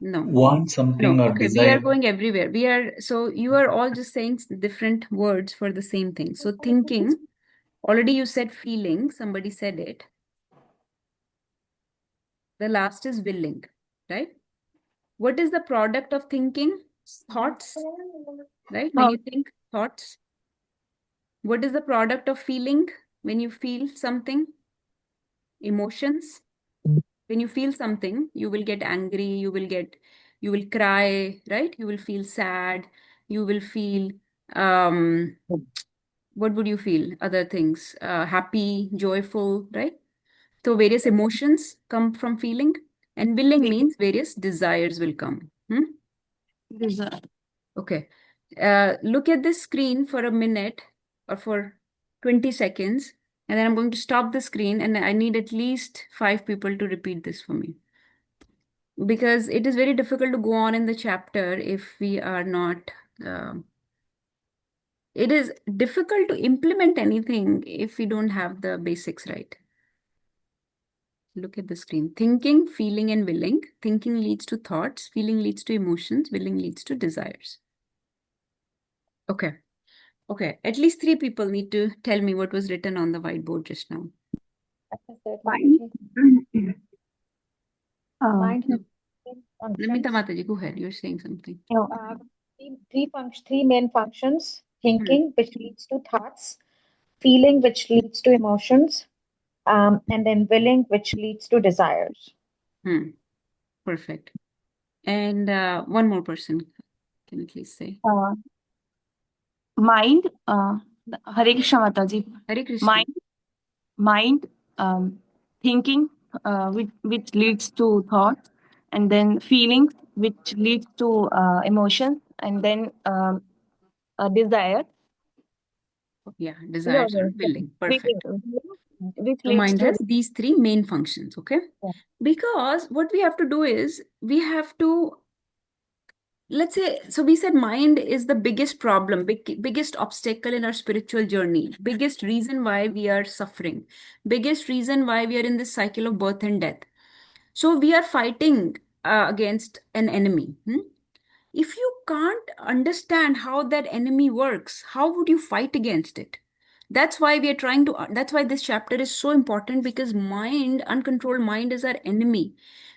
no. want something or Okay, we are desire. going everywhere. So you are all just saying different words for the same thing. So thinking, already you said feeling, somebody said it. The last is willing, right? What is the product of thinking? Thoughts, right? When you think, thoughts. What is the product of feeling? When you feel something? Emotions. When you feel something, you will get angry, you will cry, right? You will feel sad, you will feel, what would you feel? Other things, happy, joyful, right? So various emotions come from feeling, and willing means various desires will come. Desire. Okay. Look at this screen for a minute or for 20 seconds, and then I'm going to stop the screen, and I need at least 5 people to repeat this for me. Because it is very difficult to go on in the chapter if we are not, it is difficult to implement anything if we don't have the basics right. Look at the screen. Thinking, feeling, and willing. Thinking leads to thoughts, feeling leads to emotions, willing leads to desires. Okay. Okay. At least 3 people need to tell me what was written on the whiteboard just now. Mind. Mind has three Namita functions. Mataji, go ahead. You're saying something. Three main functions: thinking, which leads to thoughts; feeling, which leads to emotions; and then willing, which leads to desires. Perfect. And one more person. Can you please say? Mind, Hare Krishna Mataji. Hare Krishna. Mind, thinking, which leads to thought, and then feelings, which leads to emotions, and then a desire. Yeah, desires or willing. Perfect. Which The leads mind to has these three main functions, okay? Yeah. Because what we have to do is we have to, let's say, so we said mind is the biggest problem, biggest obstacle in our spiritual journey, biggest reason why we are suffering, biggest reason why we are in this cycle of birth and death. So we are fighting against an enemy. If you can't understand how that enemy works, how would you fight against it? That's why we are trying to, that's why this chapter is so important, because mind, uncontrolled mind, is our enemy.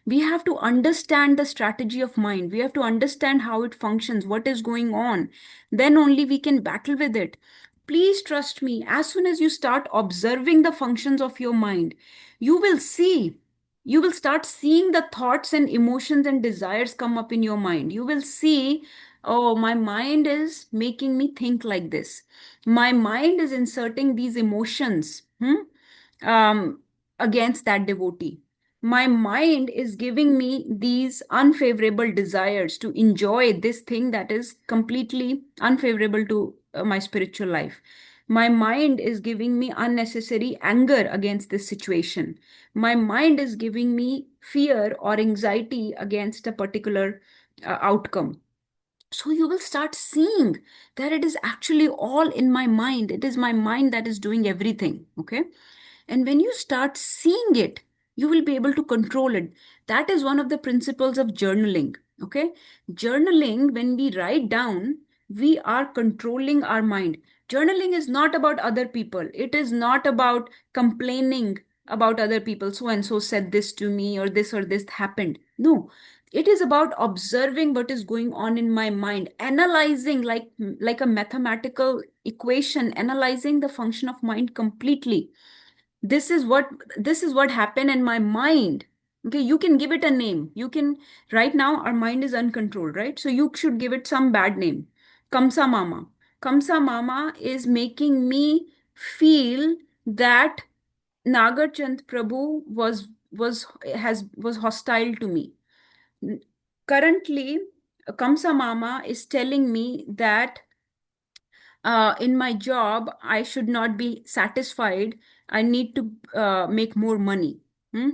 We have to understand the strategy of mind. We have to understand how it functions, what is going on. Then only we can battle with it. Please trust me, as soon as you start observing the functions of your mind, you will see, you will start seeing the thoughts and emotions and desires come up in your mind. You will see, oh, my mind is making me think like this. My mind is inserting these emotions against that devotee. My mind is giving me these unfavorable desires to enjoy this thing that is completely unfavorable to my spiritual life. My mind is giving me unnecessary anger against this situation. My mind is giving me fear or anxiety against a particular outcome. So you will start seeing that it is actually all in my mind. It is my mind that is doing everything. Okay. And when you start seeing it, you will be able to control it. That is one of the principles of journaling. Okay. Journaling, when we write down, we are controlling our mind. Journaling is not about other people. It is not about complaining about other people. So and so said this to me, or this happened. No, it is about observing what is going on in my mind, analyzing like a mathematical equation, analyzing the function of mind completely. This is what happened in my mind. Okay, you can give it a name. You can, right now our mind is uncontrolled, right? So you should give it some bad name. Kamsa mama. Kamsa mama is making me feel that Nagarchand Prabhu was hostile to me. Currently, Kamsa mama is telling me that in my job, I should not be satisfied. I need to make more money. Hmm?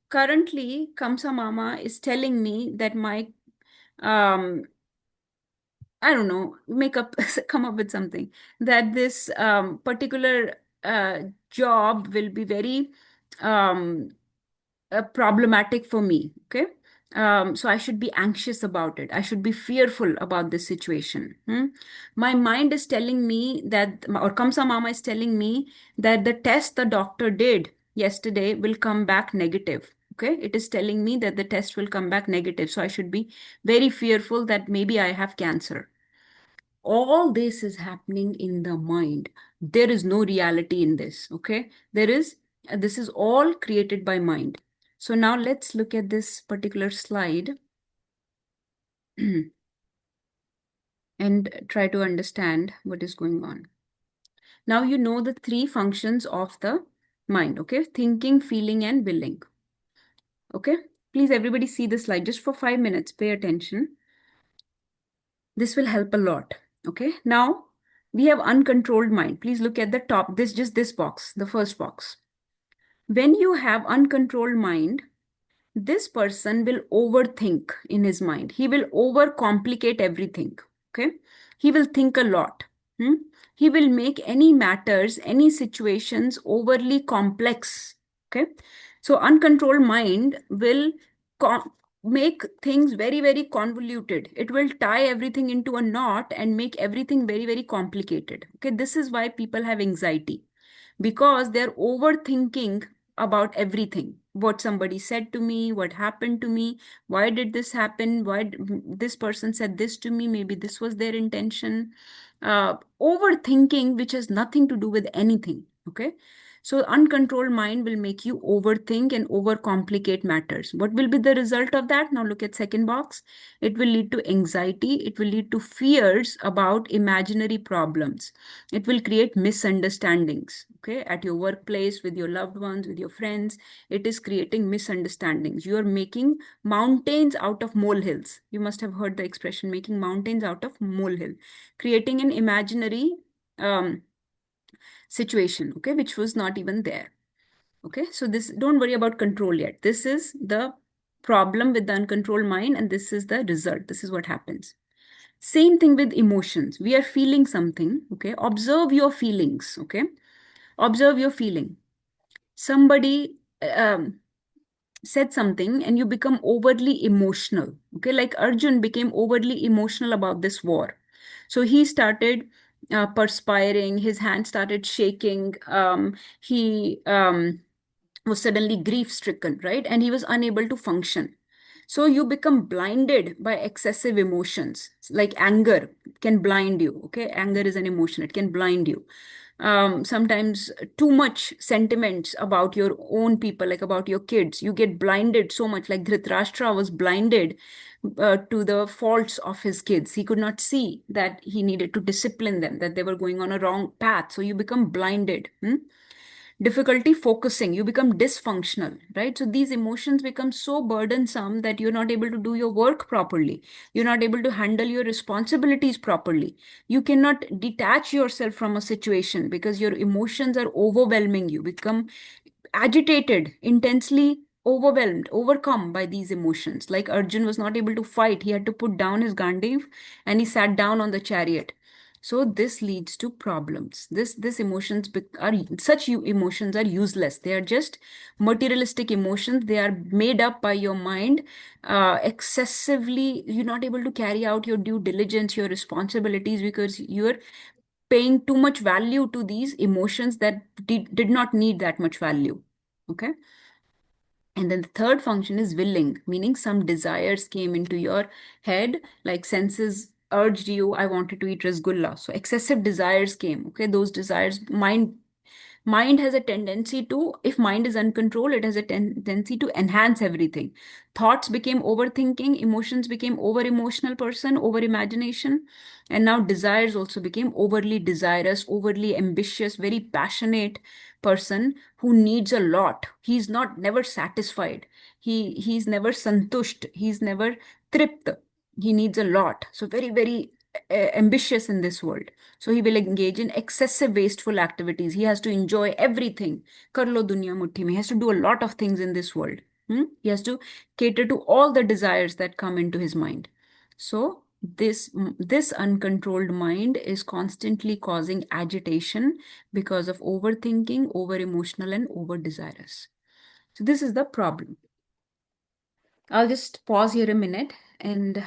Currently, Kamsa Mama is telling me that my, I don't know, make up, come up with something, that this particular job will be very um, problematic for me. Okay. So I should be anxious about it. I should be fearful about this situation. My mind is telling me that, or Kamsa Mama is telling me that the test the doctor did yesterday will come back negative. Okay. It is telling me that the test will come back negative. So I should be very fearful that maybe I have cancer. All this is happening in the mind. There is no reality in this. Okay. This is all created by mind. So now let's look at this particular slide and try to understand what is going on. Now you know the three functions of the mind, okay? Thinking, feeling, and willing. Okay? Please, everybody see the slide just for 5 minutes. Pay attention. This will help a lot. Okay? Now we have uncontrolled mind. Please look at the top, this box, the first box. When you have uncontrolled mind, this person will overthink in his mind. He will overcomplicate everything. Okay. He will think a lot. He will make any matters, any situations overly complex. Okay. So uncontrolled mind will make things very, very convoluted. It will tie everything into a knot and make everything very, very complicated. Okay. This is why people have anxiety, because they're overthinking about everything. What somebody said to me, what happened to me, why did this happen, this person said this to me, maybe this was their intention. Overthinking, which has nothing to do with anything. Okay. So uncontrolled mind will make you overthink and overcomplicate matters. What will be the result of that? Now look at second box. It will lead to anxiety. It will lead to fears about imaginary problems. It will create misunderstandings. Okay, at your workplace, with your loved ones, with your friends, it is creating misunderstandings. You are making mountains out of molehills. You must have heard the expression, making mountains out of molehill, creating an imaginary situation, okay, which was not even there. Okay, so this, don't worry about control yet. This is the problem with the uncontrolled mind, and this is the result. This is what happens. Same thing with emotions. We are feeling something, okay? Observe your feelings, okay? Observe your feeling. Somebody said something and you become overly emotional, okay? Like Arjun became overly emotional about this war. So he started perspiring, his hand started shaking, he was suddenly grief stricken, right? And he was unable to function. So you become blinded by excessive emotions. Like anger can blind you, okay? Anger is an emotion, it can blind you. Sometimes too much sentiments about your own people, like about your kids, you get blinded so much. Like Dhritarashtra was blinded to the faults of his kids. He could not see that he needed to discipline them, that they were going on a wrong path. So you become blinded. Difficulty focusing, you become dysfunctional, right? So these emotions become so burdensome that you're not able to do your work properly. You're not able to handle your responsibilities properly. You cannot detach yourself from a situation because your emotions are overwhelming you. Become agitated, intensely overwhelmed, overcome by these emotions. Like Arjun was not able to fight. He had to put down his Gandiv and he sat down on the chariot. So this leads to problems. This emotions are such emotions are useless. They are just materialistic emotions. They are made up by your mind excessively. You're not able to carry out your due diligence, your responsibilities, because you're paying too much value to these emotions that did not need that much value. Okay. And then the third function is willing, meaning some desires came into your head, like senses urged you, I wanted to eat rasgulla. So excessive desires came. Okay. Those desires, mind has a tendency to, if mind is uncontrolled, it has a tendency to enhance everything. Thoughts became overthinking, emotions became over emotional person, over imagination, and now desires also became overly desirous, overly ambitious, very passionate person who needs a lot. He's not never satisfied. He's never santusht. He's never tript. He needs a lot. So very ambitious in this world. So he will engage in excessive wasteful activities. He has to enjoy everything. Kar lo duniya mutti mein. He has to do a lot of things in this world. He has to cater to all the desires that come into his mind. So this uncontrolled mind is constantly causing agitation because of overthinking, over emotional, and over desirous. So this is the problem. I'll just pause here a minute and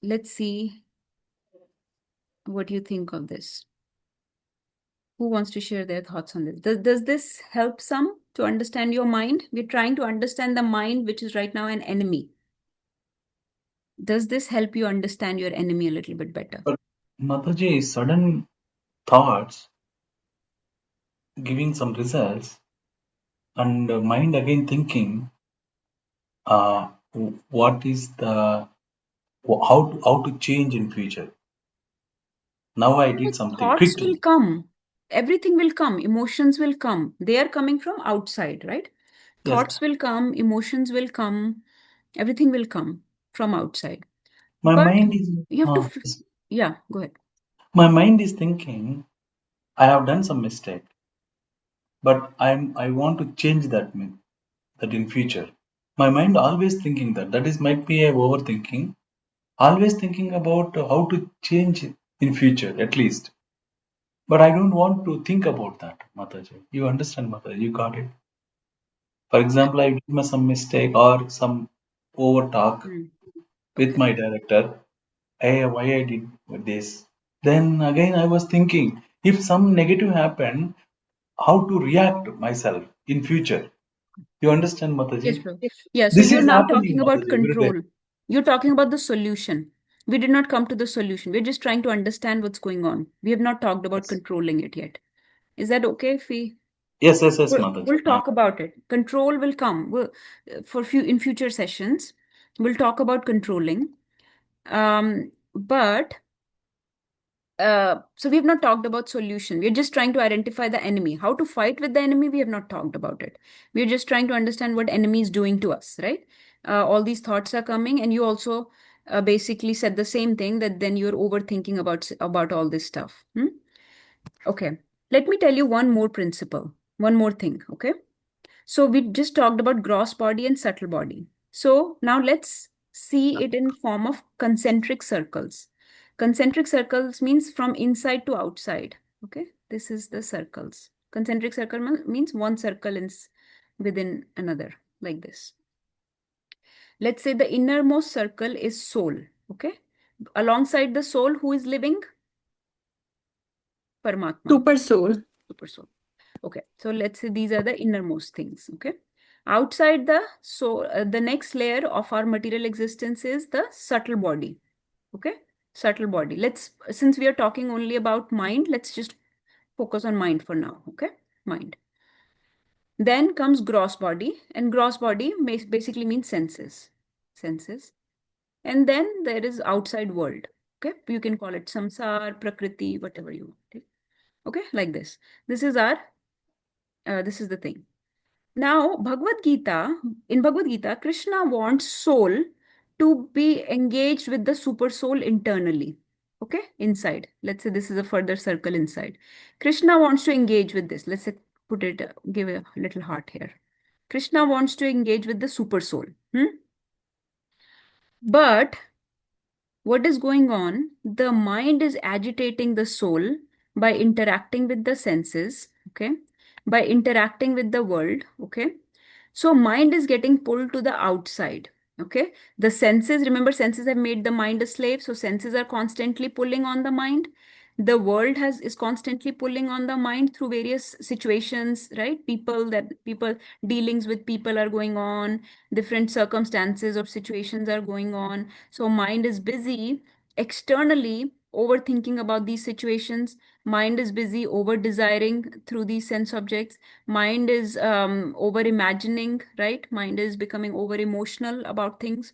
let's see what you think of this. Who wants to share their thoughts on this? Does this help some to understand your mind? We're trying to understand the mind, which is right now an enemy. Does this help you understand your enemy a little bit better? But Mataji, sudden thoughts giving some results and mind again thinking, what is the how to change in future. Now I did something Thoughts will quickly. come. Everything will come. Emotions will come. They are coming from outside, right? Yes, Thoughts will come. Emotions will come. Everything will come from outside. my But mind is you have to, yeah, go ahead. my mind is thinking I have done some mistake, but I want to change that in future. My mind always thinking that is might be a overthinking, always thinking about how to change in future at least. But I don't want to think about that, Mataji. You understand, Mataji? You got it. For example, I did some mistake or some over talk with Okay. my director. Hey, why I did this? Then again, I was thinking if some negative happened, how to react myself in future. You understand, Yes, Mataji? bro. Yeah, so This you're is now happening, talking about Mataji, every day. control. You're talking about the solution. We did not come to the solution. We're just trying to understand what's going on. We have not talked about Yes, controlling it yet. Is that okay if we yes, Mataji. we'll talk about it? Control will come. For few in future sessions, we'll talk about controlling. But so we have not talked about solution. We're just trying to identify the enemy. How to fight with the enemy, we have not talked about it. We're just trying to understand what enemy is doing to us, right? All these thoughts are coming, and you also basically said the same thing, that then you're overthinking about all this stuff. Okay. Let me tell you one more principle. one more thing, okay? So we just talked about gross body and subtle body. So now let's see it in form of concentric circles. Concentric circles means from inside to outside. Okay, this is the circles. Concentric circle means one circle within another, like this. Let's say the innermost circle is soul. Okay, alongside the soul, who is living? Paramatma. Super soul. Super soul. Okay, so let's say these are the innermost things. Okay, outside the soul, the next layer of our material existence is the subtle body. Okay, subtle body. Since we are talking only about mind, let's just focus on mind for now. Okay, mind. Then comes gross body, and gross body basically means senses. Senses. And then there is outside world. Okay, you can call it samsar, prakriti, whatever you want. Okay, like this. This is the thing. Now, in Bhagavad Gita, Krishna wants soul to be engaged with the super soul internally. Okay, inside. Let's say this is a further circle inside. Krishna wants to engage with this. Let's say give a little heart here. Krishna wants to engage with the super soul. But what is going on? The mind is agitating the soul by interacting with the senses, okay? By interacting with the world, okay? So mind is getting pulled to the outside, okay? The senses, remember, senses have made the mind a slave, so senses are constantly pulling on the mind. The world is constantly pulling on the mind through various situations, right? People dealings with people are going on, different circumstances or situations are going on. So mind is busy externally overthinking about these situations. Mind is busy over desiring through these sense objects. Mind is over imagining, right? Mind is becoming over emotional about things.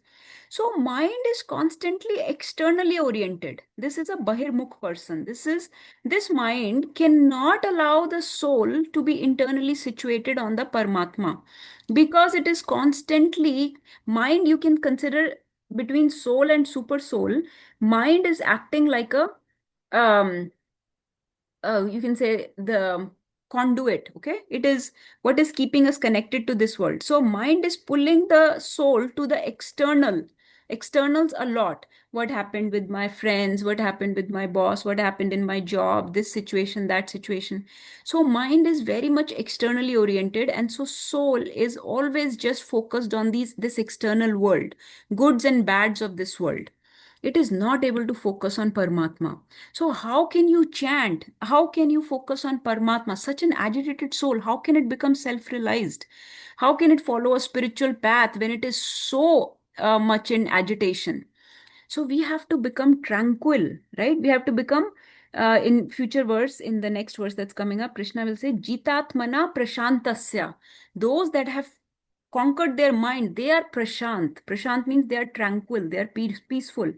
So mind is constantly externally oriented. This is a bahirmukh person. This mind cannot allow the soul to be internally situated on the Paramatma, because it is constantly mind. You can consider between soul and super soul, mind is acting like a um you can say the conduit. Okay, it is what is keeping us connected to this world. So mind is pulling the soul to the externals a lot. What happened with my friends, what happened with my boss, what happened in my job, this situation, that situation. So mind is very much externally oriented, and so soul is always just focused on this external world, goods and bads of this world. It is not able to focus on Paramatma. So how can you chant? How can you focus on Paramatma? Such an agitated soul, how can it become self-realized? How can it follow a spiritual path when it is so much in agitation? So we have to become tranquil, right? We have to become, in future verse, in the next verse that's coming up, Krishna will say, Jitatmana prashantasya. Those that have conquered their mind, they are prashant. Prashant means they are tranquil, they are peaceful.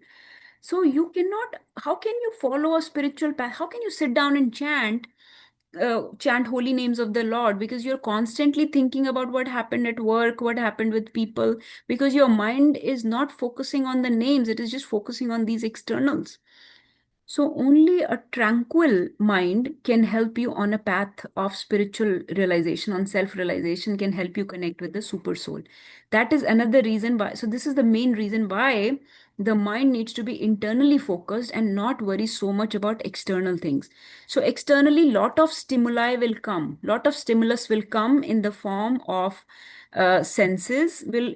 So you cannot, how can you follow a spiritual path? How can you sit down and chant holy names of the Lord? Because you're constantly thinking about what happened at work, what happened with people, because your mind is not focusing on the names, it is just focusing on these externals. So only a tranquil mind can help you on a path of spiritual realization, on self-realization, can help you connect with the super soul. That is another reason why. So this is the main reason why the mind needs to be internally focused and not worry so much about external things. So externally, lot of stimuli will come, lot of stimulus will come in the form of senses will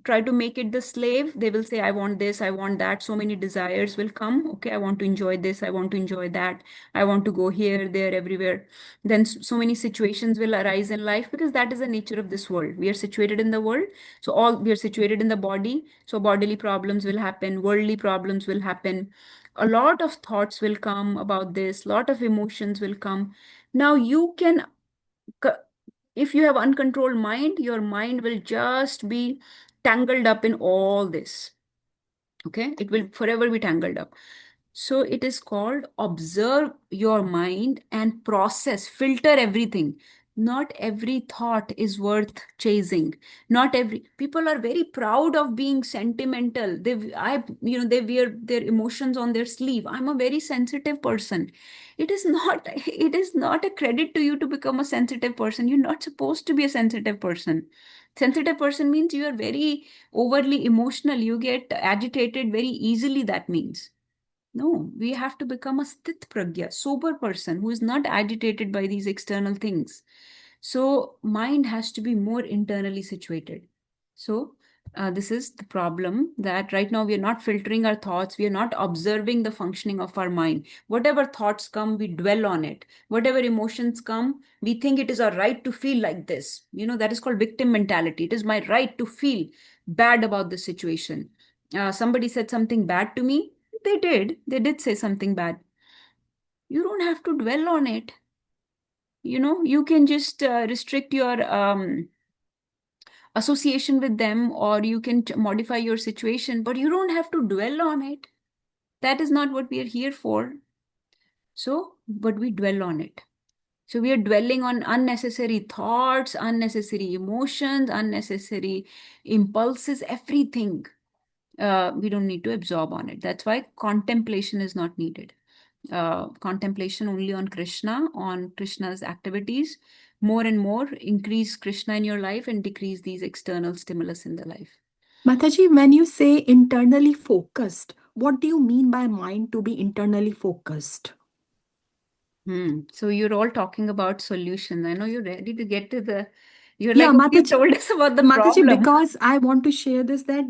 try to make it the slave. They will say, I want this, I want that. So many desires will come. Okay, I want to enjoy this, I want to enjoy that, I want to go here, there, everywhere. Then so many situations will arise in life, because that is the nature of this world. We are situated in the world. So we are situated in the body. So bodily problems will happen, worldly problems will happen. A lot of thoughts will come about this, lot of emotions will come. Now you can, if you have uncontrolled mind, your mind will just be tangled up in all this. Okay, it will forever be tangled up. So it is called observe your mind and process, filter everything. Not every thought is worth chasing. Not every people are very proud of being sentimental. They wear their emotions on their sleeve. I'm a very sensitive person. It is not it is not a credit to you to become a sensitive person. You're not supposed to be a sensitive person. Sensitive person means you are very overly emotional. You get agitated very easily, that means. No, we have to become a sthit pragya, sober person who is not agitated by these external things. So mind has to be more internally situated. So this is the problem, that right now we are not filtering our thoughts. We are not observing the functioning of our mind. Whatever thoughts come, we dwell on it. Whatever emotions come, we think it is our right to feel like this. That is called victim mentality. It is my right to feel bad about the situation. Somebody said something bad to me. They did say something bad. You don't have to dwell on it. You can just restrict your association with them, or you can modify your situation, but you don't have to dwell on it. That is not what we are here for. So, but we dwell on it. So we are dwelling on unnecessary thoughts, unnecessary emotions, unnecessary impulses, everything. We don't need to absorb on it. That's why contemplation is not needed. Contemplation only on Krishna, on Krishna's activities. More and more increase Krishna in your life and decrease these external stimulus in the life. Mataji, when you say internally focused, what do you mean by mind to be internally focused? So you're all talking about solutions. I know you're ready to get to the. You're Yeah, like, okay, you Mataji, told us about the Mataji, problem. because I want to share this, that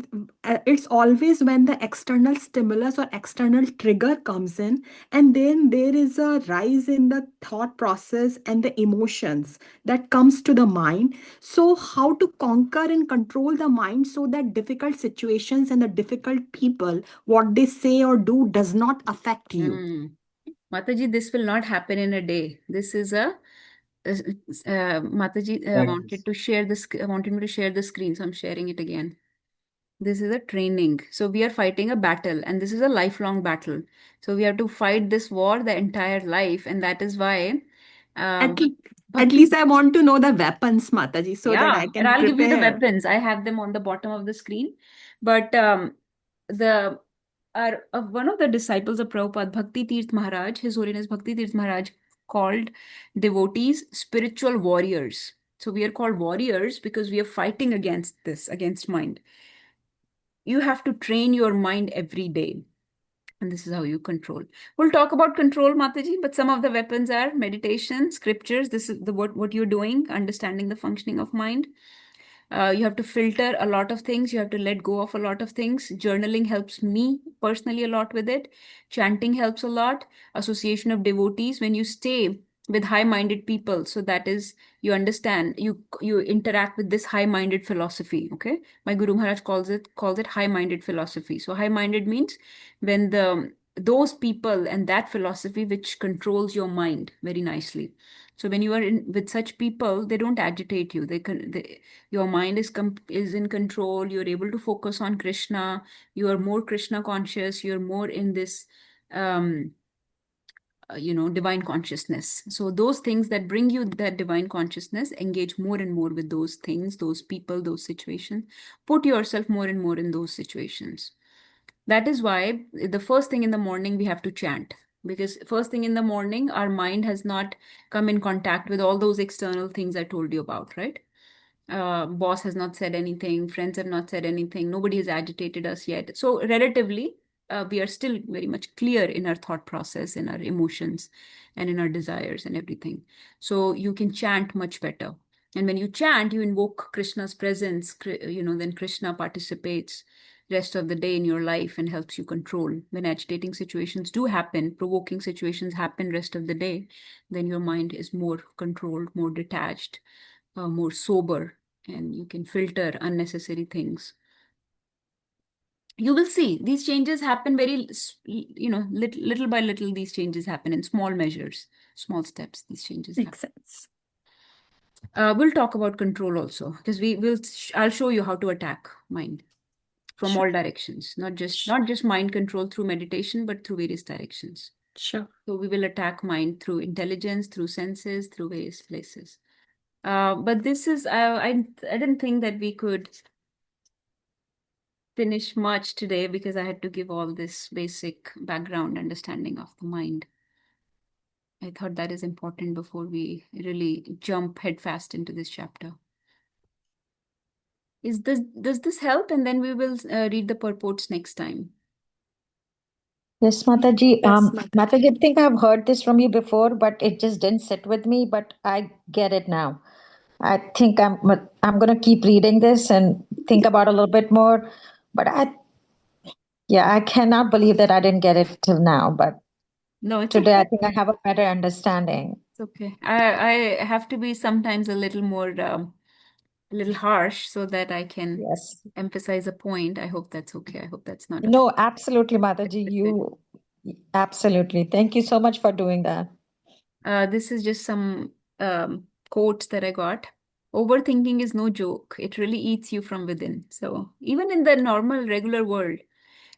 it's always when the external stimulus or external trigger comes in, and then there is a rise in the thought process and the emotions that comes to the mind. So, how to conquer and control the mind so that difficult situations and the difficult people, what they say or do, does not affect you? Mataji, this will not happen in a day. This is Mataji wanted me to share the screen, so I'm sharing it again. This is a training. So we are fighting a battle, and this is a lifelong battle. So we have to fight this war the entire life, and that is why At, um, at Bhakti. least I want to know the weapons, Mataji, so that Yeah, I and can I'll give you the prepare. weapons. I have them on the bottom of the screen. But the one of the disciples of Prabhupada, Bhakti Tirth Maharaj, His Holiness Bhakti Tirth Maharaj, called devotees spiritual warriors. So we are called warriors because we are fighting against this, against mind. You have to train your mind every day. And this is how you control. We'll talk about control, Mataji, but some of the weapons are meditation, scriptures. This is what you're doing, understanding the functioning of mind. You have to filter a lot of things. You have to let go of a lot of things. Journaling helps me personally a lot with it. Chanting helps a lot. Association of devotees. When you stay with high-minded people, so that is, you understand, you interact with this high-minded philosophy. Okay, my Guru Maharaj calls it high-minded philosophy. So high-minded means when those people and that philosophy which controls your mind very nicely. So when you are with such people, they don't agitate you. Your mind is in control. You're able to focus on Krishna. You are more Krishna conscious. You're more in this divine consciousness. So those things that bring you that divine consciousness, engage more and more with those things, those people, those situations. Put yourself more and more in those situations. That is why the first thing in the morning we have to chant, because first thing in the morning our mind has not come in contact with all those external things I told you about, right? Boss has not said anything, friends have not said anything, nobody has agitated us yet. So relatively, we are still very much clear in our thought process, in our emotions, and in our desires and everything. So you can chant much better. And when you chant, you invoke Krishna's presence, then Krishna participates rest of the day in your life and helps you control. When agitating situations do happen, provoking situations happen rest of the day, then your mind is more controlled, more detached, more sober, and you can filter unnecessary things. You will see these changes happen very, little by little. These changes happen in small measures, small steps. These changes Makes happen. sense. We'll talk about control also, because I'll show you how to attack mind from Sure. all directions, not just mind control through meditation, but through various directions. Sure. So we will attack mind through intelligence, through senses, through various places. But this is, I didn't think that we could finish much today because I had to give all this basic background understanding of the mind. I thought that is important before we really jump headfast into this chapter. Does this help? And then we will read the purports next time. Yes, Mataji. Yes, Mataji. Mataji, I think I've heard this from you before, but it just didn't sit with me. But I get it now. I think I'm gonna keep reading this and think about it a little bit more. But I cannot believe that I didn't get it till now. But No, it's today okay. I think I have a better understanding. It's okay. I have to be sometimes a little more, a little harsh so that I can Yes. emphasize a point. I hope that's okay. I hope that's not No, absolutely, Mataji. You absolutely. Thank you so much for doing that. This is just some quotes that I got. Overthinking is no joke. It really eats you from within. So even in the normal, regular world,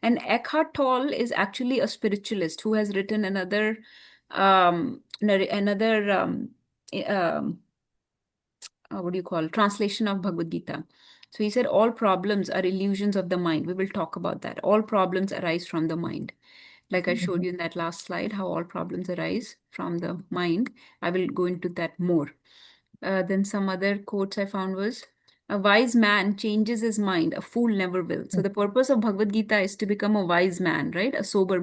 and Eckhart Tolle is actually a spiritualist who has written another what do you call translation of Bhagavad Gita. So he said all problems are illusions of the mind. We will talk about that. All problems arise from the mind. Like I showed you in that last slide, how all problems arise from the mind. I will go into that more. Then some other quotes I found was, a wise man changes his mind, a fool never will. So the purpose of Bhagavad Gita is to become a wise man, right? A sober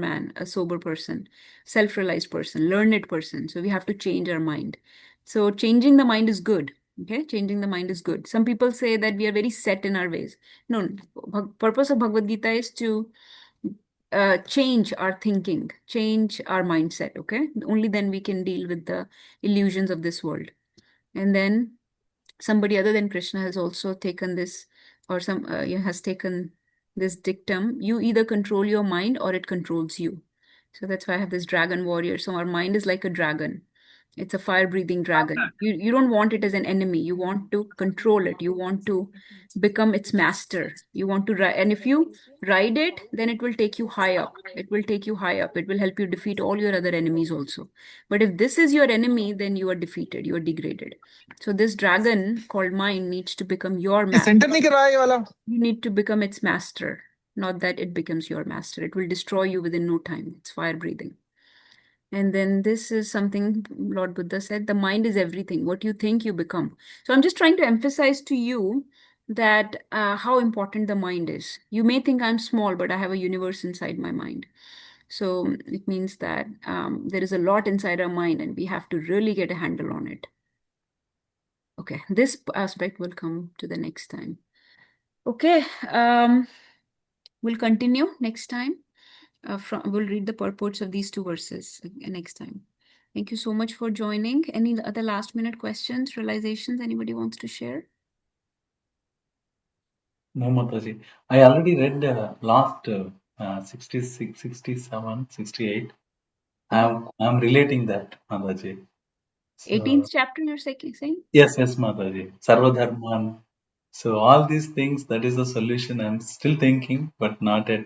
person, self-realized person, learned person. So we have to change our mind. So changing the mind is good. Okay, changing the mind is good. Some people say that we are very set in our ways. No, purpose of Bhagavad Gita is to change our thinking, change our mindset. Okay, only then we can deal with the illusions of this world. And then somebody other than Krishna has also taken this, or has taken this dictum: you either control your mind or it controls you. So that's why I have this dragon warrior. So our mind is like a dragon. It's a fire-breathing dragon. You don't want it as an enemy. You want to control it. You want to become its master. You want to ride, and if you ride it, then it will take you high up. It will take you high up. It will help you defeat all your other enemies also. But if this is your enemy, then you are defeated. You are degraded. So this dragon called mind needs to become your ये master. Centre नहीं करवाया ये वाला You need to become its master, not that it becomes your master. It will destroy you within no time. It's fire breathing. And then this is something Lord Buddha said, the mind is everything. What you think, you become. So I'm just trying to emphasize to you that how important the mind is. You may think I'm small, but I have a universe inside my mind. So it means that there is a lot inside our mind and we have to really get a handle on it. Okay, this aspect will come to the next time. Okay, we'll continue next time. We'll read the purports of these two verses next time. Thank you so much for joining. Any other last minute questions, realizations anybody wants to share? No, Mataji. I already read the last 66, 67, 68. I'm relating that, Mataji. 18th chapter you're saying? Yes, Mataji. Sarvadharman. So all these things, that is the solution. I'm still thinking, but not at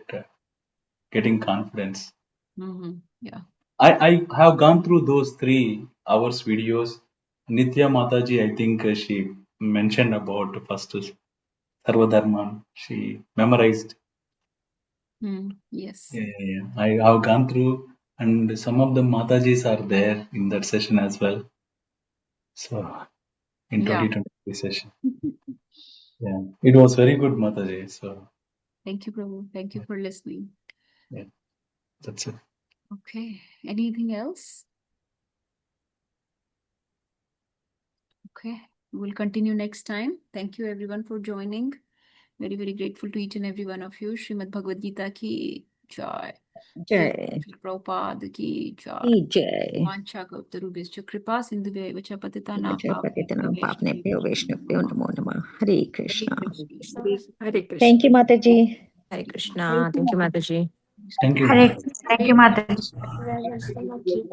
getting confidence. Yeah. I have gone through those 3 hours videos. Nitya Mataji, I think she mentioned about first Sarvadharman. She memorized. Yes. Yeah. I have gone through, and some of the Matajis are there in that session as well. So in Yeah. 2023 session. Yeah. It was very good, Mataji. So Thank you, Prabhu. Thank you for listening. yeah, that's it. Okay. Anything else? Okay. We'll continue next time. Thank you everyone for joining. Very, very grateful to each and every one of you. Srimad Bhagavad Gita ki jai. Jai. Prabhupada ki jai. Jai. Vancha Gautarubhishcha Kripa Sindhubhya Vacha Patitanam Patitanam Pavnebhyo Vaishnavyo Namo Namah. Hare Krishna. Hare Krishna. Thank you, Mataji. Hare Krishna. Thank you, Mataji. Thank you. Hare Krishna. Thank you, Mataji.